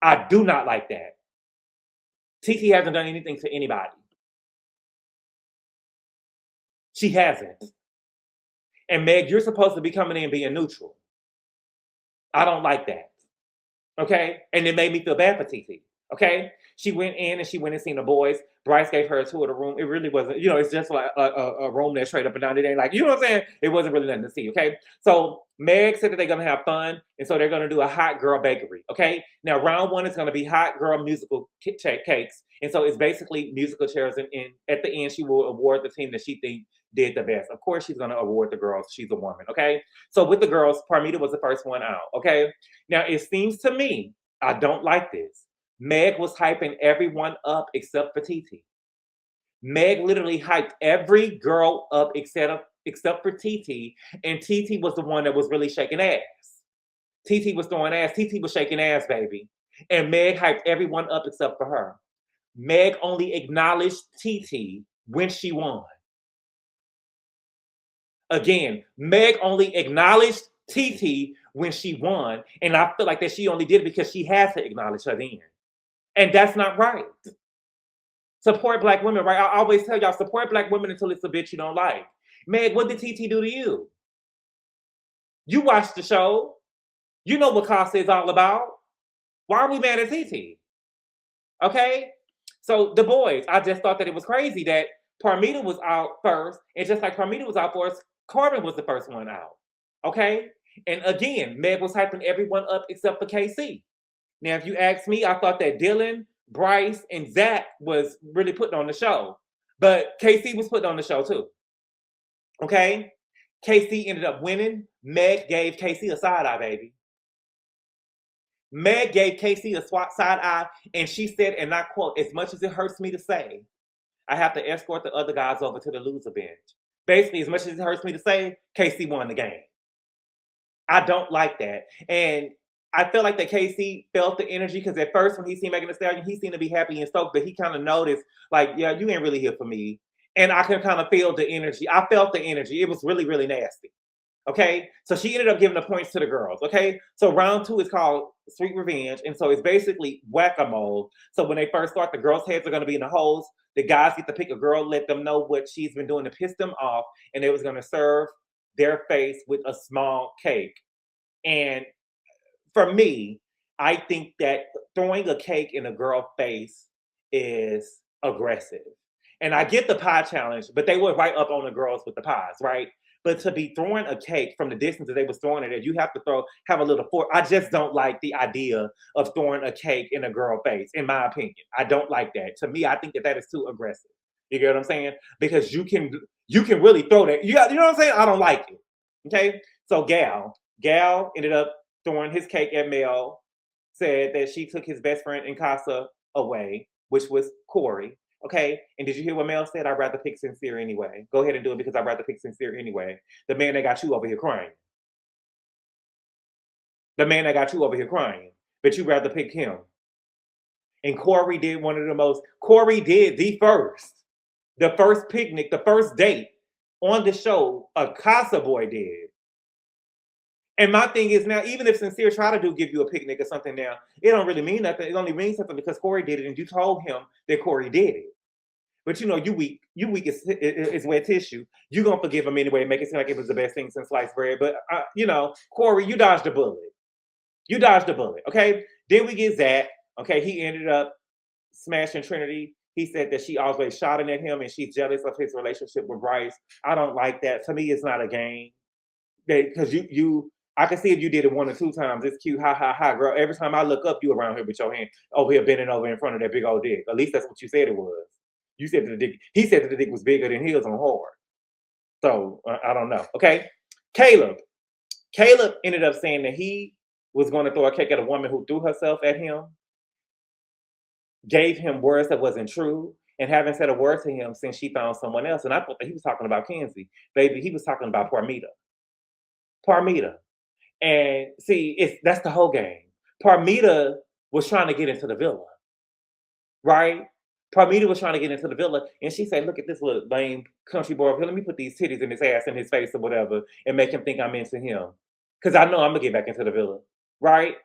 I do not like that. TT hasn't done anything to anybody. She hasn't. And Meg, you're supposed to be coming in being neutral. I don't like that. Okay? And it made me feel bad for TT. Okay, she went in and she went and seen the boys. Bryce gave her a tour of the room. It really wasn't, it's just like a room that's straight up and down. It ain't like, you know what I'm saying? It wasn't really nothing to see. Okay, so Meg said that they're gonna have fun, and so they're gonna do a hot girl bakery. Okay, now round one is gonna be hot girl musical cakes, and so it's basically musical chairs. And at the end, she will award the team that she thinks did the best. Of course, she's gonna award the girls. She's a woman. Okay, so with the girls, Parmita was the first one out. Okay, now it seems to me I don't like this. Meg was hyping everyone up except for TT. Meg literally hyped every girl up except for TT, and TT was the one that was really shaking ass. TT was throwing ass. TT was shaking ass, baby. And Meg hyped everyone up except for her. Meg only acknowledged TT when she won. Again, Meg only acknowledged TT when she won, and I feel like that she only did it because she has to acknowledge her then. And that's not right. Support Black women, right? I always tell y'all, support Black women until it's a bitch you don't like. Meg, what did TT do to you? You watched the show. You know what Casa is all about. Why are we mad at TT? Okay? So the boys, I just thought that it was crazy that Parmita was out first, and just like Parmita was out first, Corbin was the first one out. Okay? And again, Meg was hyping everyone up except for KC. Now, if you ask me, I thought that Dylan, Bryce, and Zack was really putting on the show. But KC was putting on the show too. Okay? KC ended up winning. Meg gave KC a side eye, baby. Meg gave KC a side eye, and she said, and I quote, "As much as it hurts me to say, I have to escort the other guys over to the loser bench." Basically, as much as it hurts me to say, KC won the game. I don't like that. And I feel like that KC felt the energy because at first when he seen Megan Thee Stallion, he seemed to be happy and stoked, but he kind of noticed, like, yeah, you ain't really here for me. And I can kind of feel the energy. I felt the energy. It was really, really nasty. Okay? So she ended up giving the points to the girls. Okay? So round two is called Sweet Revenge. And so it's basically whack-a-mole. So when they first start, the girls' heads are going to be in the holes. The guys get to pick a girl, let them know what she's been doing to piss them off. And they was going to serve their face with a small cake. And for me, I think that throwing a cake in a girl's face is aggressive. And I get the pie challenge, but they were right up on the girls with the pies, right? But to be throwing a cake from the distance that they was throwing it, you have to have a little fork. I just don't like the idea of throwing a cake in a girl's face, in my opinion. I don't like that. To me, I think that is too aggressive. You get what I'm saying? Because you can really throw that. You know what I'm saying? I don't like it. Okay? So Gal ended up throwing his cake at Mel, said that she took his best friend in Casa away, which was Corey. Okay. And did you hear what Mel said? I'd rather pick Sincere anyway. Go ahead and do it because I'd rather pick Sincere anyway. The man that got you over here crying. The man that got you over here crying. But you'd rather pick him. And Corey did one of the most, Corey did the first picnic, the first date on the show, a Casa boy did. And my thing is now, even if Sincere try to give you a picnic or something now, it don't really mean nothing. It only means something because Corey did it and you told him that Corey did it. But you know, you weak is wet tissue. You gonna forgive him anyway and make it seem like it was the best thing since sliced bread. But you know, Corey, you dodged a bullet. You dodged a bullet, okay? Then we get Zack, okay? He ended up smashing Trinity. He said that she always shouting at him and she's jealous of his relationship with Bryce. I don't like that. To me, it's not a game. Because I can see if you did it 1 or 2 times. It's cute, ha, ha, ha, girl. Every time I look up, you around here with your hand over here bending over in front of that big old dick. At least that's what you said it was. You said that the dick, he said that the dick was bigger than his on hard. So, I don't know, okay? Caleb ended up saying that he was going to throw a cake at a woman who threw herself at him, gave him words that wasn't true, and haven't said a word to him since she found someone else. And I thought that he was talking about Kenzie. Baby, he was talking about Parmita. And see, that's the whole game. Parmita was trying to get into the villa, right? Parmita was trying to get into the villa, and she said, look at this little lame country boy over here. Let me put these titties in his ass and his face or whatever and make him think I'm into him. Because I know I'm going to get back into the villa, right?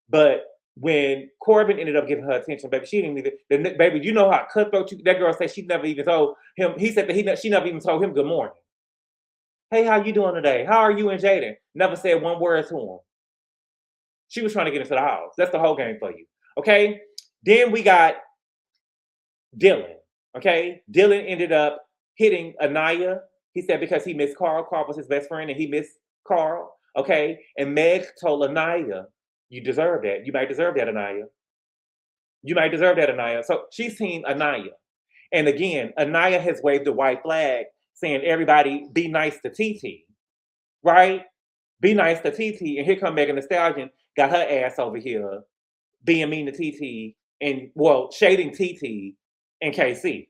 But when Corbin ended up giving her attention, baby, she didn't even, baby, you know how cutthroat that girl said she never even told him. He said that she never even told him good morning. Hey, how you doing today? How are you and Jaden? Never said one word to him. She was trying to get into the house. That's the whole game for you. Okay? Then we got Dylan. Okay? Dylan ended up hitting Aniya. He said because he missed Carl. Carl was his best friend and he missed Carl. Okay? And Meg told Aniya, you deserve that. You might deserve that, Aniya. You might deserve that, Aniya. So she's seen Aniya. And again, Aniya has waved the white flag saying, everybody be nice to TT, right? Be nice to TT. And here come Megan Thee Stallion, got her ass over here being mean to TT and, well, shading TT and KC,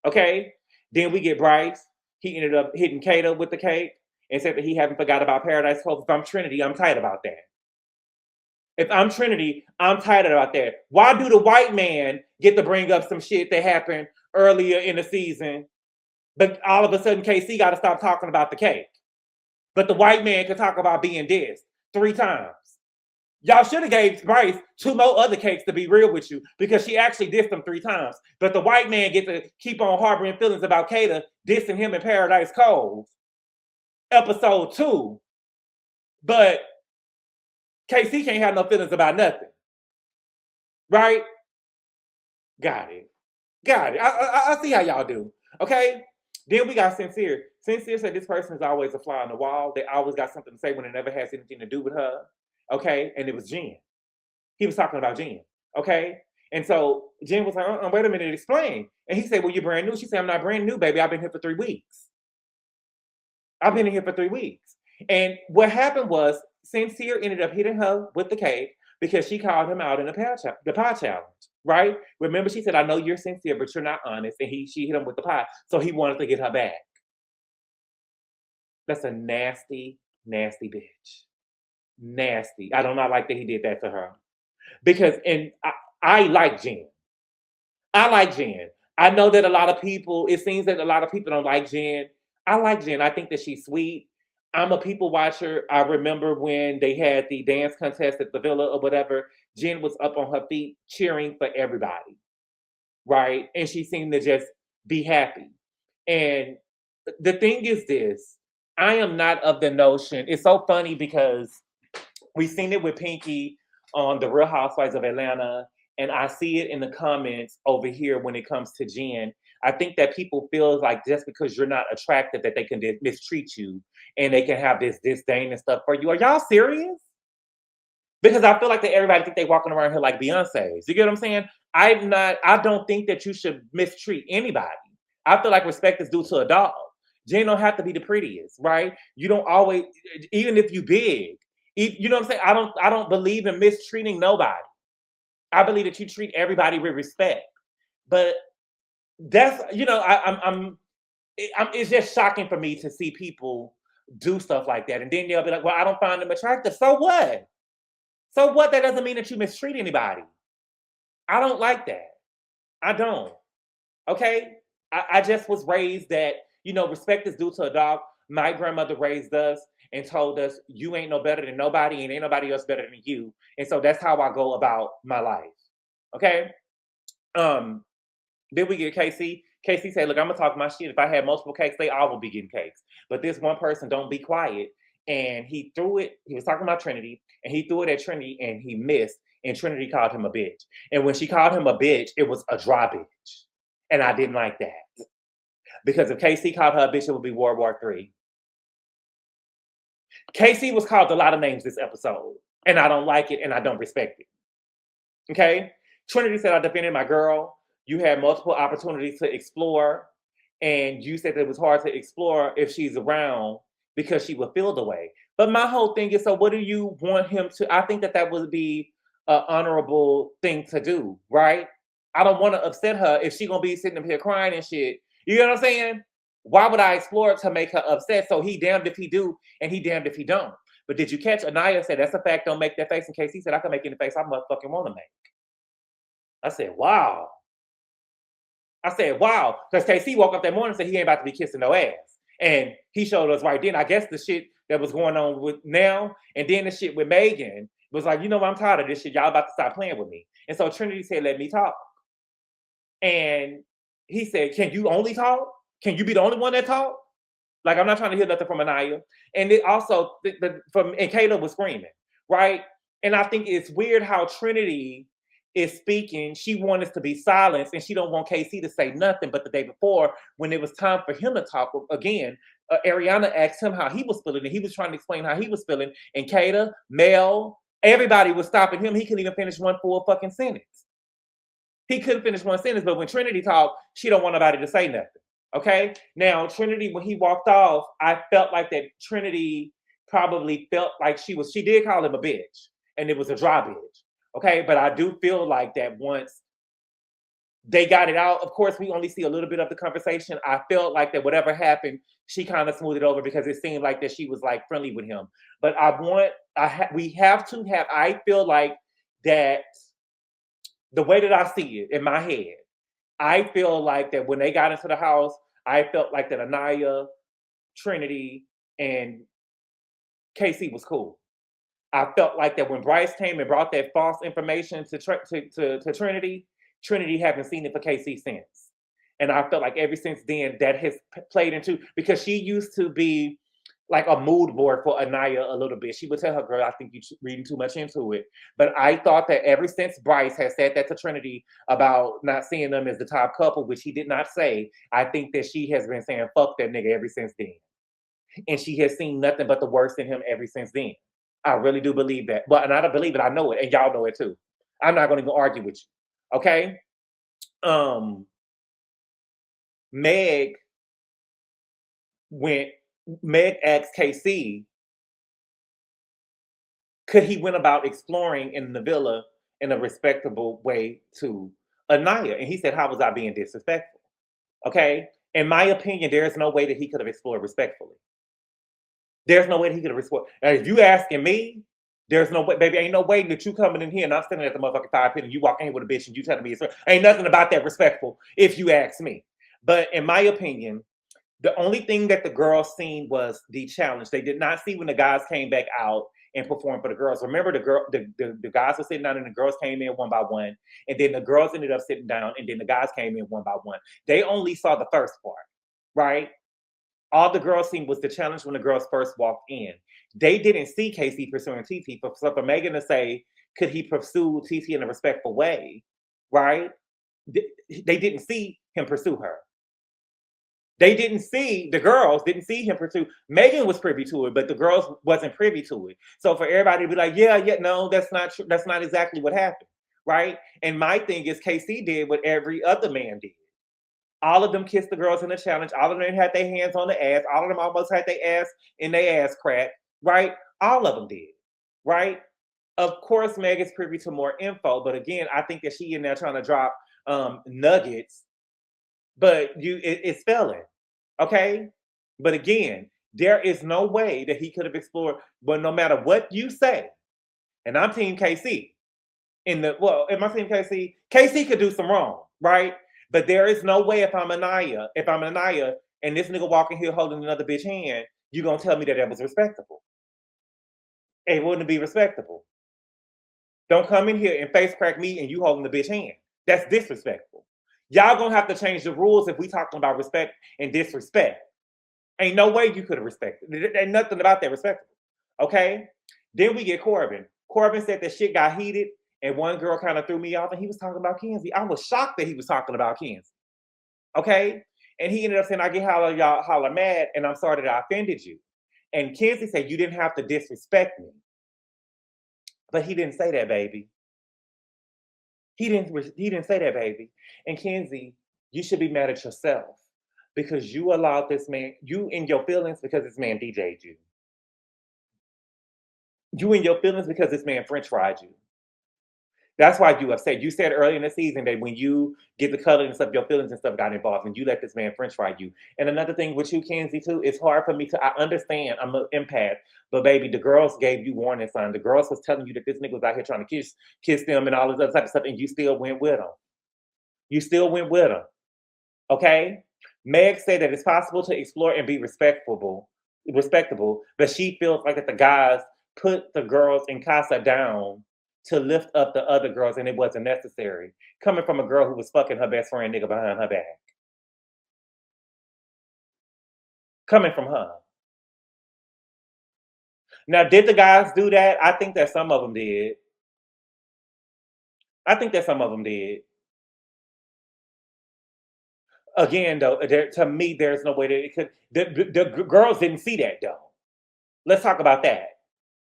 okay? Then we get Bryce. He ended up hitting Kayda with the cake and said that he hadn't forgot about Paradise Cove. If I'm Trinity, I'm tight about that. If I'm Trinity, I'm tight about that. Why do the white man get to bring up some shit that happened earlier in the season, but all of a sudden KC got to stop talking about the cake? But the white man can talk about being dissed 3 times. Y'all should have gave Bryce 2 more other cakes, to be real with you, because she actually dissed them 3 times. But the white man get to keep on harboring feelings about Kayda dissing him in Paradise Cove, episode 2. But KC can't have no feelings about nothing. Right? Got it. I see how y'all do. Okay? Then we got Sincere. Sincere said this person is always a fly on the wall. They always got something to say when it never has anything to do with her. Okay? And it was Jen. He was talking about Jen. Okay? And so Jen was like, wait a minute, explain. And he said, well, you're brand new. She said, I'm not brand new, baby. I've been here for 3 weeks. I've been in here for 3 weeks. And what happened was Sincere ended up hitting her with the cake because she called him out in the pie challenge, right? Remember, she said, I know you're sincere, but you're not honest. And she hit him with the pie. So he wanted to get her back. That's a nasty, nasty bitch. Nasty. I do not like that he did that to her. Because, and I like Jen. I like Jen. I know that a lot of people, it seems that a lot of people don't like Jen. I like Jen. I think that she's sweet. I'm a people watcher. I remember when they had the dance contest at the villa or whatever, Jen was up on her feet cheering for everybody, right? And she seemed to just be happy. And the thing is this, I am not of the notion, it's so funny because we've seen it with Pinky on The Real Housewives of Atlanta, and I see it in the comments over here when it comes to Jen. I think that people feel like just because you're not attractive that they can mistreat you and they can have this disdain and stuff for you. Are y'all serious? Because I feel like that everybody think they walking around here like Beyonce's. You get what I'm saying? I don't think that you should mistreat anybody. I feel like respect is due to a dog. Jen don't have to be the prettiest, right? You don't always, even if you big, you know what I'm saying? I don't believe in mistreating nobody. I believe that you treat everybody with respect. But that's, you know, it's just shocking for me to see people do stuff like that. And then they'll be like, well, I don't find them attractive. So what? So what? That doesn't mean that you mistreat anybody. I don't like that. I don't. Okay? I just was raised that, you know, respect is due to a dog. My grandmother raised us and told us, you ain't no better than nobody and ain't nobody else better than you. And so that's how I go about my life. Okay? Then we get Casey. Casey said, look, I'm gonna talk my shit. If I had multiple cakes, they all would be getting cakes. But this one person don't be quiet. And he threw it, he was talking about Trinity, and he threw it at Trinity and he missed. And Trinity called him a bitch. And when she called him a bitch, it was a dry bitch. And I didn't like that. Because if Casey called her a bitch, it would be World War III. Casey was called a lot of names this episode. And I don't like it and I don't respect it. Okay? Trinity said, I defended my girl. You had multiple opportunities to explore, and you said that it was hard to explore if she's around because she would feel the way. But my whole thing is, so what do you want him to? I think that that would be an honorable thing to do, right? I don't want to upset her if she's gonna be sitting up here crying and shit. You know what I'm saying? Why would I explore it to make her upset? So he damned if he do, and he damned if he don't. But did you catch Aniya said, that's a fact, don't make that face, in case he said, I can make any face I motherfucking want to make. I said, wow. I said, wow. Because KC woke up that morning and said he ain't about to be kissing no ass. And he showed us right then. I guess the shit that was going on with Nell and then the shit with Megan was like, you know what, I'm tired of this shit. Y'all about to stop playing with me. And so Trinity said, let me talk. And he said, can you only talk? Can you be the only one that talk? Like, I'm not trying to hear nothing from Aniya. And it also, and Kayda was screaming, right? And I think it's weird how Trinity is speaking. She wanted to be silenced and she don't want KC to say nothing. But the day before, when it was time for him to talk again, Ariana asked him how he was feeling and he was trying to explain how he was feeling. And Kayda, Mel, everybody was stopping him. He couldn't even finish one full fucking sentence. He couldn't finish one sentence, but when Trinity talked, she don't want nobody to say nothing. Okay? Now, Trinity, when he walked off, I felt like that Trinity probably felt like she did call him a bitch, and it was a dry bitch. Okay? But I do feel like that once they got it out, of course, we only see a little bit of the conversation. I felt like that whatever happened, she kind of smoothed it over because it seemed like that she was like friendly with him. But I feel like that the way that I see it in my head, I feel like that when they got into the house, I felt like that Aniya, Trinity, and KC was cool. I felt like that when Bryce came and brought that false information to Trinity, Trinity haven't seen it for KC since. And I felt like ever since then that has played into, because she used to be like a mood board for Aniya a little bit. She would tell her, girl, I think you're reading too much into it. But I thought that ever since Bryce has said that to Trinity about not seeing them as the top couple, which he did not say, I think that she has been saying, fuck that nigga ever since then. And she has seen nothing but the worst in him ever since then. I really do believe that. But and I don't believe it, I know it, and y'all know it too. I'm not gonna even argue with you. Okay? Meg asked KC, could he went about exploring in the villa in a respectable way to Aniya? And he said, how was I being disrespectful? Okay? In my opinion, there is no way that he could have explored respectfully. There's no way that he could have explored. Now, if you asking me, there's no way, baby, ain't no way that you coming in here and I'm standing at the motherfucking fire pit and you walk in with a bitch and you telling me it's ain't nothing about that respectful if you ask me. But in my opinion, the only thing that the girls seen was the challenge. They did not see when the guys came back out and performed for the girls. Remember, the guys were sitting down and the girls came in one by one, and then the girls ended up sitting down, and then the guys came in one by one. They only saw the first part, right? All the girls seen was the challenge when the girls first walked in. They didn't see Casey pursuing TT. So for Megan to say, could he pursue TT in a respectful way, right? They didn't see him pursue her. They didn't see, the girls didn't see him pursue. Megan was privy to it, but the girls wasn't privy to it. So for everybody to be like, yeah, no, that's not true. That's not exactly what happened, right? And my thing is KC did what every other man did. All of them kissed the girls in the challenge. All of them had their hands on the ass. All of them almost had their ass in their ass crack, right? All of them did, right? Of course, Meg is privy to more info, but again, I think that she in there trying to drop nuggets, but it's failing. Okay? But again, there is no way that he could have explored, but no matter what you say, and I'm Team KC. Am I Team KC? KC could do some wrong, right? But there is no way if I'm Aniya, and this nigga walking here holding another bitch hand, you gonna tell me that was respectable. It wouldn't be respectable. Don't come in here and face crack me and you holding the bitch hand. That's disrespectful. Y'all gonna have to change the rules if we talking about respect and disrespect. Ain't no way you could have respected. There's nothing about that respectable. Okay? Then we get Corbin. Corbin said that shit got heated and one girl kind of threw me off and he was talking about Kenzie. I was shocked that he was talking about Kenzie. Okay? And he ended up saying, I get y'all holler mad and I'm sorry that I offended you. And Kenzie said, you didn't have to disrespect me. But he didn't say that, baby. He didn't say that, baby. And Kenzie, you should be mad at yourself because you allowed this man, you in your feelings because this man DJ'd you. You in your feelings because this man French fried you. That's why you upset. You said early in the season that when you get the color and stuff, your feelings and stuff got involved and you let this man French fry you. And another thing with you, Kenzie, too, it's hard for me to, I understand I'm an empath, but baby, the girls gave you warning signs. The girls was telling you that this nigga was out here trying to kiss them and all this other type of stuff, and you still went with him. You still went with him. Okay? Meg said that it's possible to explore and be respectable, but she feels like that the guys put the girls in Casa down to lift up the other girls, and it wasn't necessary. Coming from a girl who was fucking her best friend nigga behind her back. Coming from her. Now, did the guys do that? I think that some of them did. Again, though, to me, there's no way that it could. The girls didn't see that, though. Let's talk about that.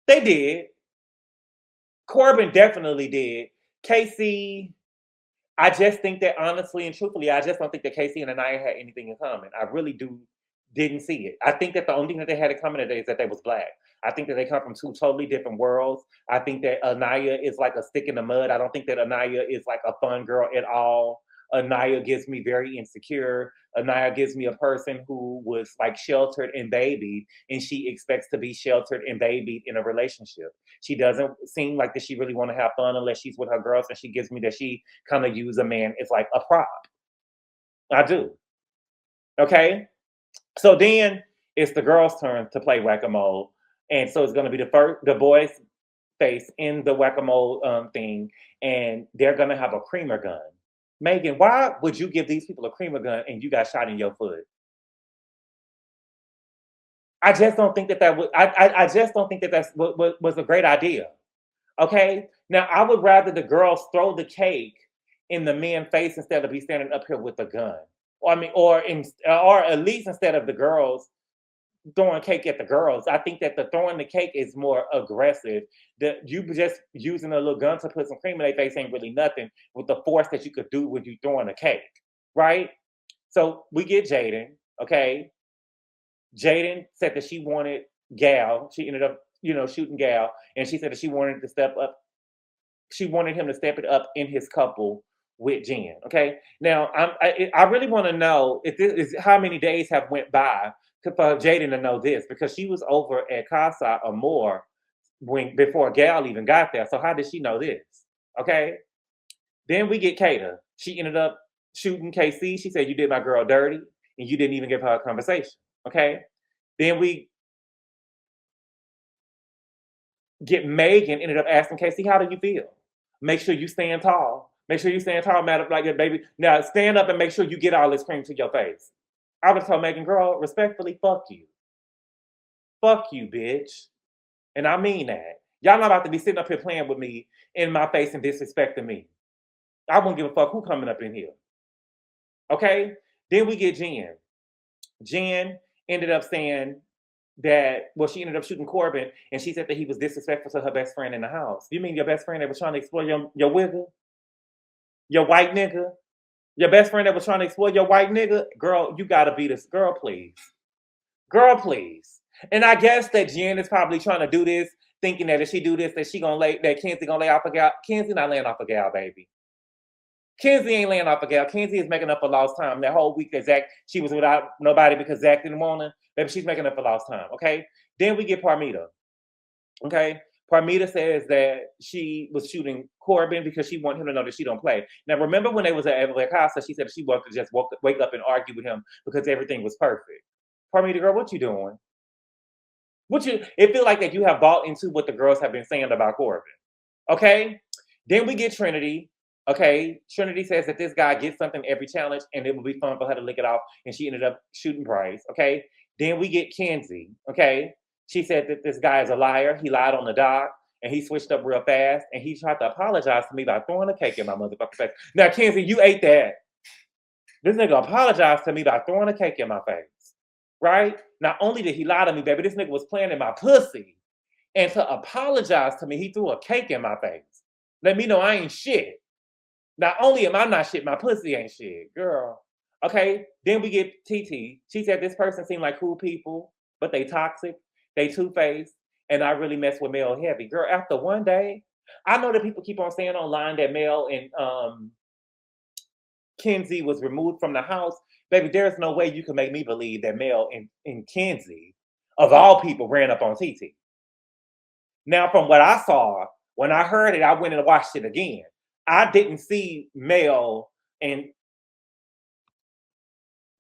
They did. Corbin definitely did. KC, I just think that honestly and truthfully, I just don't think that KC and Aniya had anything in common. I really didn't see it. I think that the only thing that they had in common today is that they was black. I think that they come from two totally different worlds. I think that Aniya is like a stick in the mud. I don't think that Aniya is like a fun girl at all. Aniya gives me very insecure. Aniya gives me a person who was like sheltered and babied, and she expects to be sheltered and babied in a relationship. She doesn't seem like that she really want to have fun unless she's with her girls, and she gives me that she kind of use a man as like a prop. I do. Okay? So then it's the girls' turn to play whack-a-mole. And so it's going to be the boys' face in the whack-a-mole thing, and they're going to have a creamer gun. Megan, why would you give these people a creamer gun and you got shot in your foot? I just don't think that would. I just don't think that was a great idea. Okay, now I would rather the girls throw the cake in the men's face instead of be standing up here with a gun. Or at least instead of the girls throwing cake at the girls, I think that the throwing the cake is more aggressive. You just using a little gun to put some cream in their face ain't really nothing with the force that you could do when you throwing a cake, right? So we get Jaden, okay? Jaden said that she wanted Gal. She ended up, shooting Gal, and she said that she wanted to step up. She wanted him to step it up in his couple with Jen. Okay. Now I really want to know if this is how many days have went by for Jaden to know this, because she was over at Casa Amor before Gal even got there. So how did she know this? Okay. Then we get Kayda. She ended up shooting KC. She said, you did my girl dirty and you didn't even give her a conversation. Okay. Then we get Megan ended up asking KC, how do you feel? Make sure you stand tall. Make sure you stand tall, madam, like that, baby. Now stand up and make sure you get all this cream to your face. I would tell Megan, girl, respectfully, fuck you. Fuck you, bitch. And I mean that. Y'all not about to be sitting up here playing with me in my face and disrespecting me. I wouldn't give a fuck who coming up in here. Okay? Then we get Jen. Jen ended up saying that, she ended up shooting Corbin, and she said that he was disrespectful to her best friend in the house. You mean your best friend that was trying to explore your wiggle? Your white nigga? Your best friend that was trying to exploit your white nigga? Girl, you gotta be this. Girl, please. Girl, please. And I guess that Jen is probably trying to do this thinking that if she do this, that Kenzie gonna lay off a gal. Kenzie not laying off a gal, baby. Kenzie ain't laying off a gal. Kenzie is making up for lost time. That whole week that she was without nobody because Zack didn't want her. Baby, she's making up for lost time. Okay. Then we get Parmita. Okay. Parmita says that she was shooting Corbin because she wanted him to know that she don't play. Now, remember when they was at Evelyn Casa, she said she wanted to just wake up and argue with him because everything was perfect. Parmita, girl, what you doing? It feel like that you have bought into what the girls have been saying about Corbin. Okay? Then we get Trinity. Okay? Trinity says that this guy gets something every challenge and it will be fun for her to lick it off. And she ended up shooting Bryce. Okay? Then we get Kenzie. Okay? She said that this guy is a liar. He lied on the dock and he switched up real fast. And he tried to apologize to me by throwing a cake in my motherfucking face. Now, Kenzie, you ate that. This nigga apologized to me by throwing a cake in my face. Right? Not only did he lie to me, baby, this nigga was playing in my pussy. And to apologize to me, he threw a cake in my face. Let me know I ain't shit. Not only am I not shit, my pussy ain't shit, girl. Okay, then we get TT. She said this person seemed like cool people, but they toxic, they two-faced, and I really mess with Mel heavy. Girl, after one day, I know that people keep on saying online that Mel and Kenzie was removed from the house. Baby, there's no way you can make me believe that Mel and Kenzie, of all people, ran up on TT. Now, from what I saw, when I heard it, I went and watched it again. I didn't see Mel and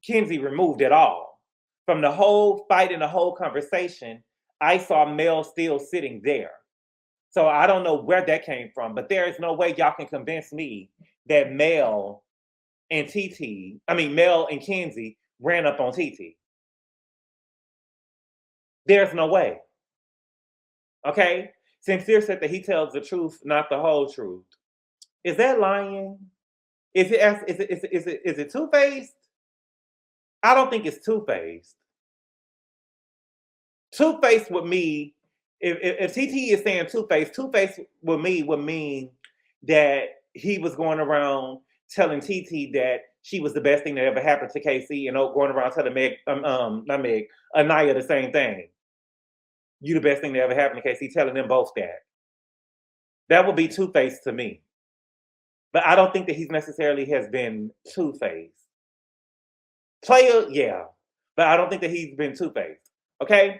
Kenzie removed at all. From the whole fight and the whole conversation, I saw Mel still sitting there. So I don't know where that came from, but there is no way y'all can convince me that Mel and Kenzie ran up on TT. There's no way. Okay? Sincere said that he tells the truth, not the whole truth. Is that lying? Is it two-faced? I don't think it's two-faced. Two-faced with me, if TT is saying two-faced with me would mean that he was going around telling TT that she was the best thing that ever happened to KC and going around telling Aniya the same thing. You the best thing that ever happened to KC, telling them both that. That would be two-faced to me. But I don't think that he's necessarily has been two-faced. Player, yeah. But I don't think that he's been two-faced. Okay?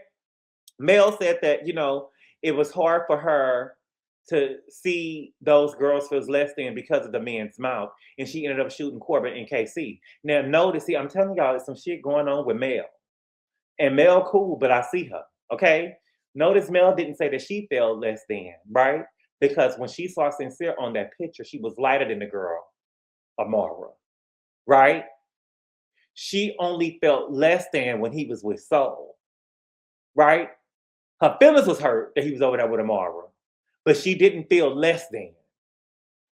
Mel said that, it was hard for her to see those girls feel less than because of the man's mouth. And she ended up shooting Corbin and KC. Now, notice, I'm telling y'all, there's some shit going on with Mel. And Mel cool, but I see her. Okay? Notice Mel didn't say that she felt less than, right? Because when she saw Sincere on that picture, she was lighter than the girl, Amara, right? She only felt less than when he was with Soul, right? Her feelings was hurt that he was over there with Amara, but she didn't feel less than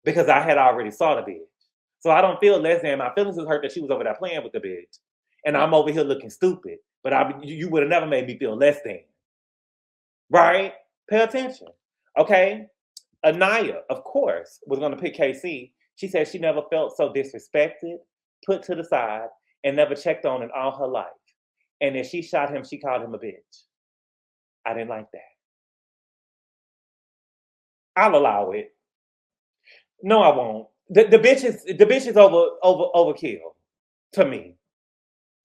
because I had already saw the bitch. So I don't feel less than. My feelings was hurt that she was over there playing with the bitch, and I'm over here looking stupid. But you would have never made me feel less than, right? Pay attention, okay? Aniya, of course, was going to pick KC. She said she never felt so disrespected, put to the side, and never checked on in all her life. And if she shot him, she called him a bitch. I didn't like that. I'll allow it. No, I won't. The bitch is overkill to me.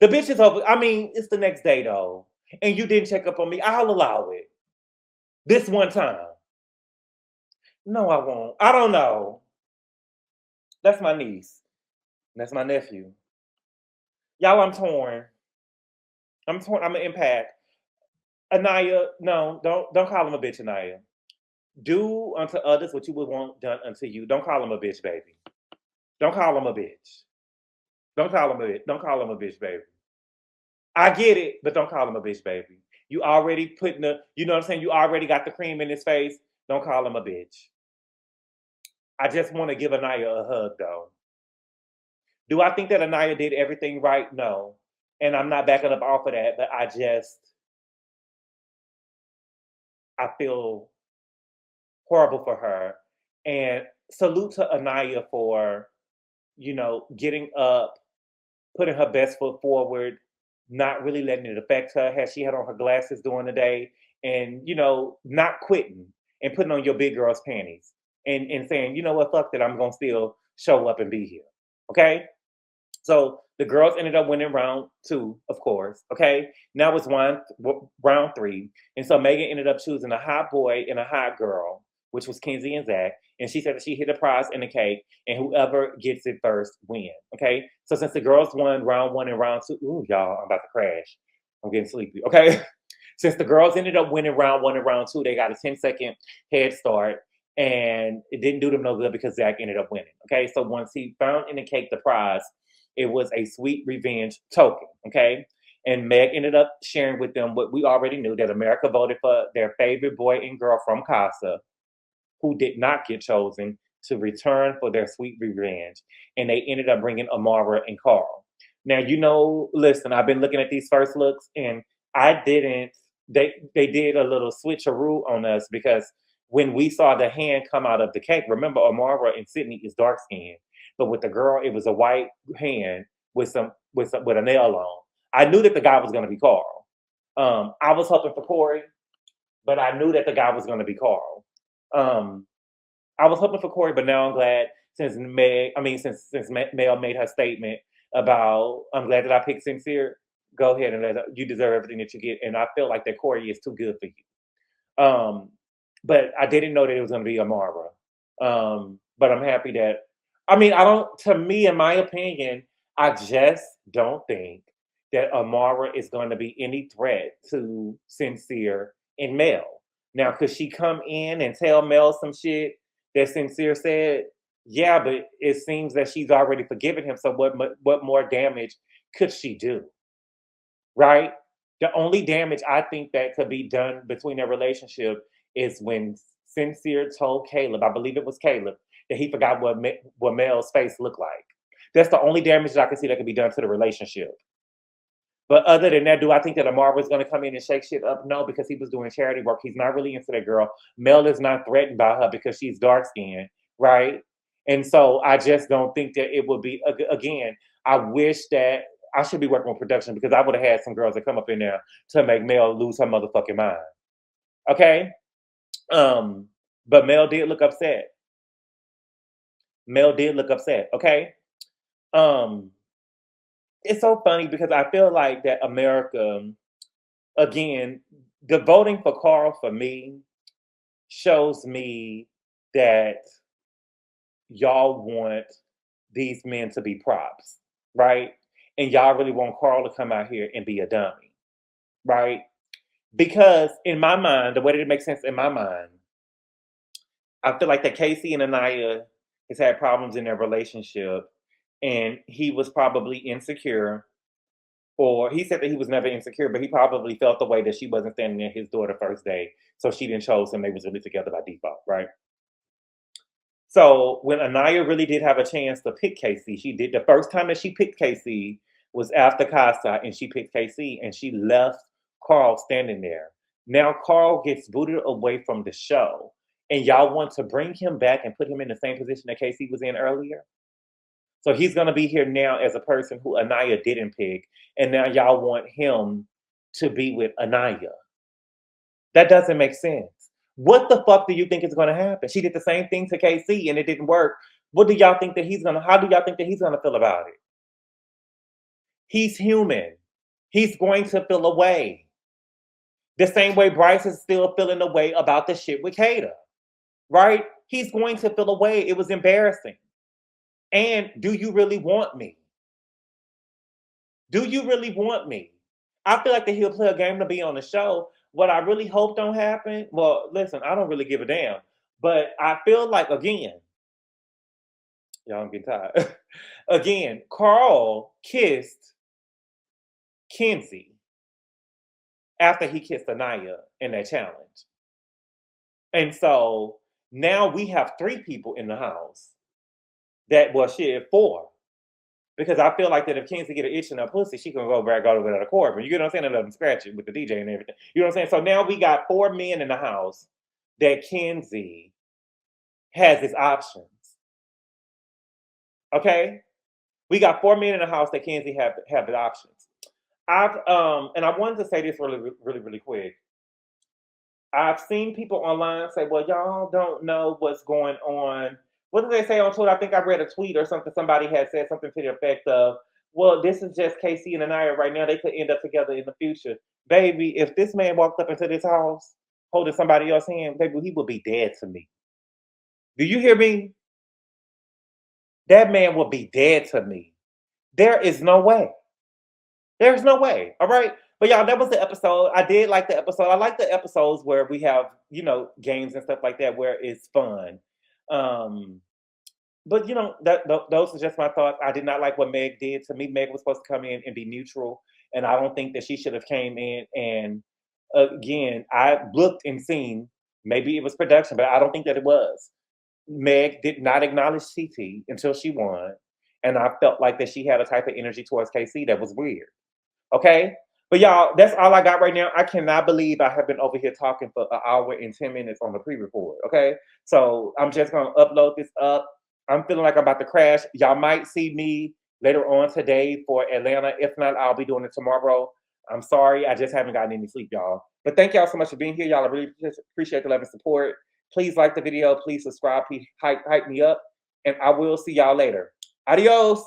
The bitch is over. I mean, it's the next day though, and you didn't check up on me. I'll allow it. This one time. No, I won't. I don't know. That's my niece. That's my nephew. Y'all, I'm torn. I'm an impact. Aniya, no, don't call him a bitch, Aniya. Do unto others what you would want done unto you. Don't call him a bitch, baby. Don't call him a bitch. Don't call him a bitch. Don't call him a bitch, baby. I get it, but don't call him a bitch, baby. You already putting you know what I'm saying? You already got the cream in his face. Don't call him a bitch. I just want to give Aniya a hug, though. Do I think that Aniya did everything right? No. And I'm not backing up off of that, but I feel horrible for her. And salute to Aniya for, getting up, putting her best foot forward, not really letting it affect her. She had on her glasses during the day and not quitting and putting on your big girl's panties and saying, you know what, fuck that, I'm gonna still show up and be here. Okay? So the girls ended up winning round two, of course. Okay, now it's round three, and so Megan ended up choosing a hot boy and a hot girl, which was Kenzie and Zack. And she said that she hit a prize in the cake, and whoever gets it first win. Okay, so since the girls won round one and round two, ooh, y'all, I'm about to crash. I'm getting sleepy. Okay, since the girls ended up winning round one and round two, they got a 10-second head start. And it didn't do them no good because Zack ended up winning. Okay, so once he found in the cake the prize, it was a sweet revenge token. Okay, and Meg ended up sharing with them what we already knew, that America voted for their favorite boy and girl from Casa, who did not get chosen, to return for their sweet revenge. And they ended up bringing Amara and Carl. Now, listen, I've been looking at these first looks, and I didn't, they did a little switcheroo on us, because when we saw the hand come out of the cake, remember Amara and Sydney is dark skinned, but with the girl, it was a white hand with a nail on. I knew that the guy was going to be Carl. I was hoping for Corey, but I knew that the guy was going to be Carl. I was hoping for Corey, but now I'm glad, since Mel made her statement about, I'm glad that I picked Sincere. Go ahead and you deserve everything that you get, and I feel like that Corey is too good for you. But I didn't know that it was going to be Amara. But I'm happy that, to me, in my opinion, I just don't think that Amara is going to be any threat to Sincere and Mel. Now, could she come in and tell Mel some shit that Sincere said? Yeah, but it seems that she's already forgiven him. So what more damage could she do? Right? The only damage I think that could be done between their relationship is when Sincere told Caleb, I believe it was Caleb, that he forgot what Mel's face looked like. That's the only damage that I can see that could be done to the relationship. But other than that, do I think that Amar was going to come in and shake shit up? No, because he was doing charity work. He's not really into that girl. Mel is not threatened by her because she's dark skinned, right? And so I just don't think that it would be, again, I wish that I should be working with production, because I would have had some girls that come up in there to make Mel lose her motherfucking mind. Okay? But Mel did look upset. Mel did look upset, okay? It's so funny because I feel like that America, again, the voting for Carl for me shows me that y'all want these men to be props, right? And y'all really want Carl to come out here and be a dummy, right? Because in my mind, the way that it makes sense in my mind, I feel like that Casey and Aniya has had problems in their relationship, and he was probably insecure, or he said that he was never insecure, but he probably felt the way that she wasn't standing at his door the first day, so she didn't chose him. They was really together by default, right? So when Aniya really did have a chance to pick Casey, she did. The first time that she picked Casey was after Casa, and she picked Casey, and she left Carl standing there. Now Carl gets booted away from the show, and y'all want to bring him back and put him in the same position that Casey was in earlier. So he's going to be here now as a person who Aniya didn't pick, and now y'all want him to be with Aniya. That doesn't make sense. What the fuck do you think is going to happen? She did the same thing to KC and it didn't work. What do y'all think that how do y'all think that he's going to feel about it? He's human. He's going to feel away. The same way Bryce is still feeling away about the shit with Kayda, right? He's going to feel away. It was embarrassing. And do you really want me? Do you really want me? I feel like that he'll play a game to be on the show. What I really hope don't happen, well, listen, I don't really give a damn. But I feel like, again, y'all, I'm getting tired. Again, Carl kissed Kenzie after he kissed Aniya in that challenge. And so now we have 3 people in the house that, well, shit, 4. Because I feel like that if Kenzie get an itch in her pussy, she can go back over to the Corbin. You get what I'm saying? And let them scratch it with the DJ and everything. You know what I'm saying? So now we got 4 men in the house that Kenzie has as options. Okay? We got 4 men in the house that Kenzie have the options. And I wanted to say this really quick. I've seen people online say, well, y'all don't know what's going on. What did they say on Twitter? I think I read a tweet or something. Somebody had said something to the effect of, well, this is just Casey and Aniya right now. They could end up together in the future. Baby, if this man walked up into this house holding somebody else's hand, baby, he would be dead to me. Do you hear me? That man will be dead to me. There is no way. There's no way. All right. But y'all, that was the episode. I did like the episode. I like the episodes where we have, games and stuff like that where it's fun. Um, but those are just my thoughts. I did not like what Meg did. To me, Meg was supposed to come in and be neutral, and I don't think that she should have came in and again, I looked and seen maybe it was production, but I don't think that it was. Meg did not acknowledge TT until she won, and I felt like that she had a type of energy towards KC that was weird. Okay. But y'all, that's all I got right now. I cannot believe I have been over here talking for an hour and 10 minutes on the pre-record. Okay. So I'm just gonna upload this up. I'm feeling like I'm about to crash. Y'all might see me later on today for Atlanta. If not, I'll be doing it tomorrow. I'm sorry, I just haven't gotten any sleep, y'all. But thank y'all so much for being here. Y'all, I really appreciate the love and support. Please like the video. Please subscribe. Please hype me up. And I will see y'all later. Adios.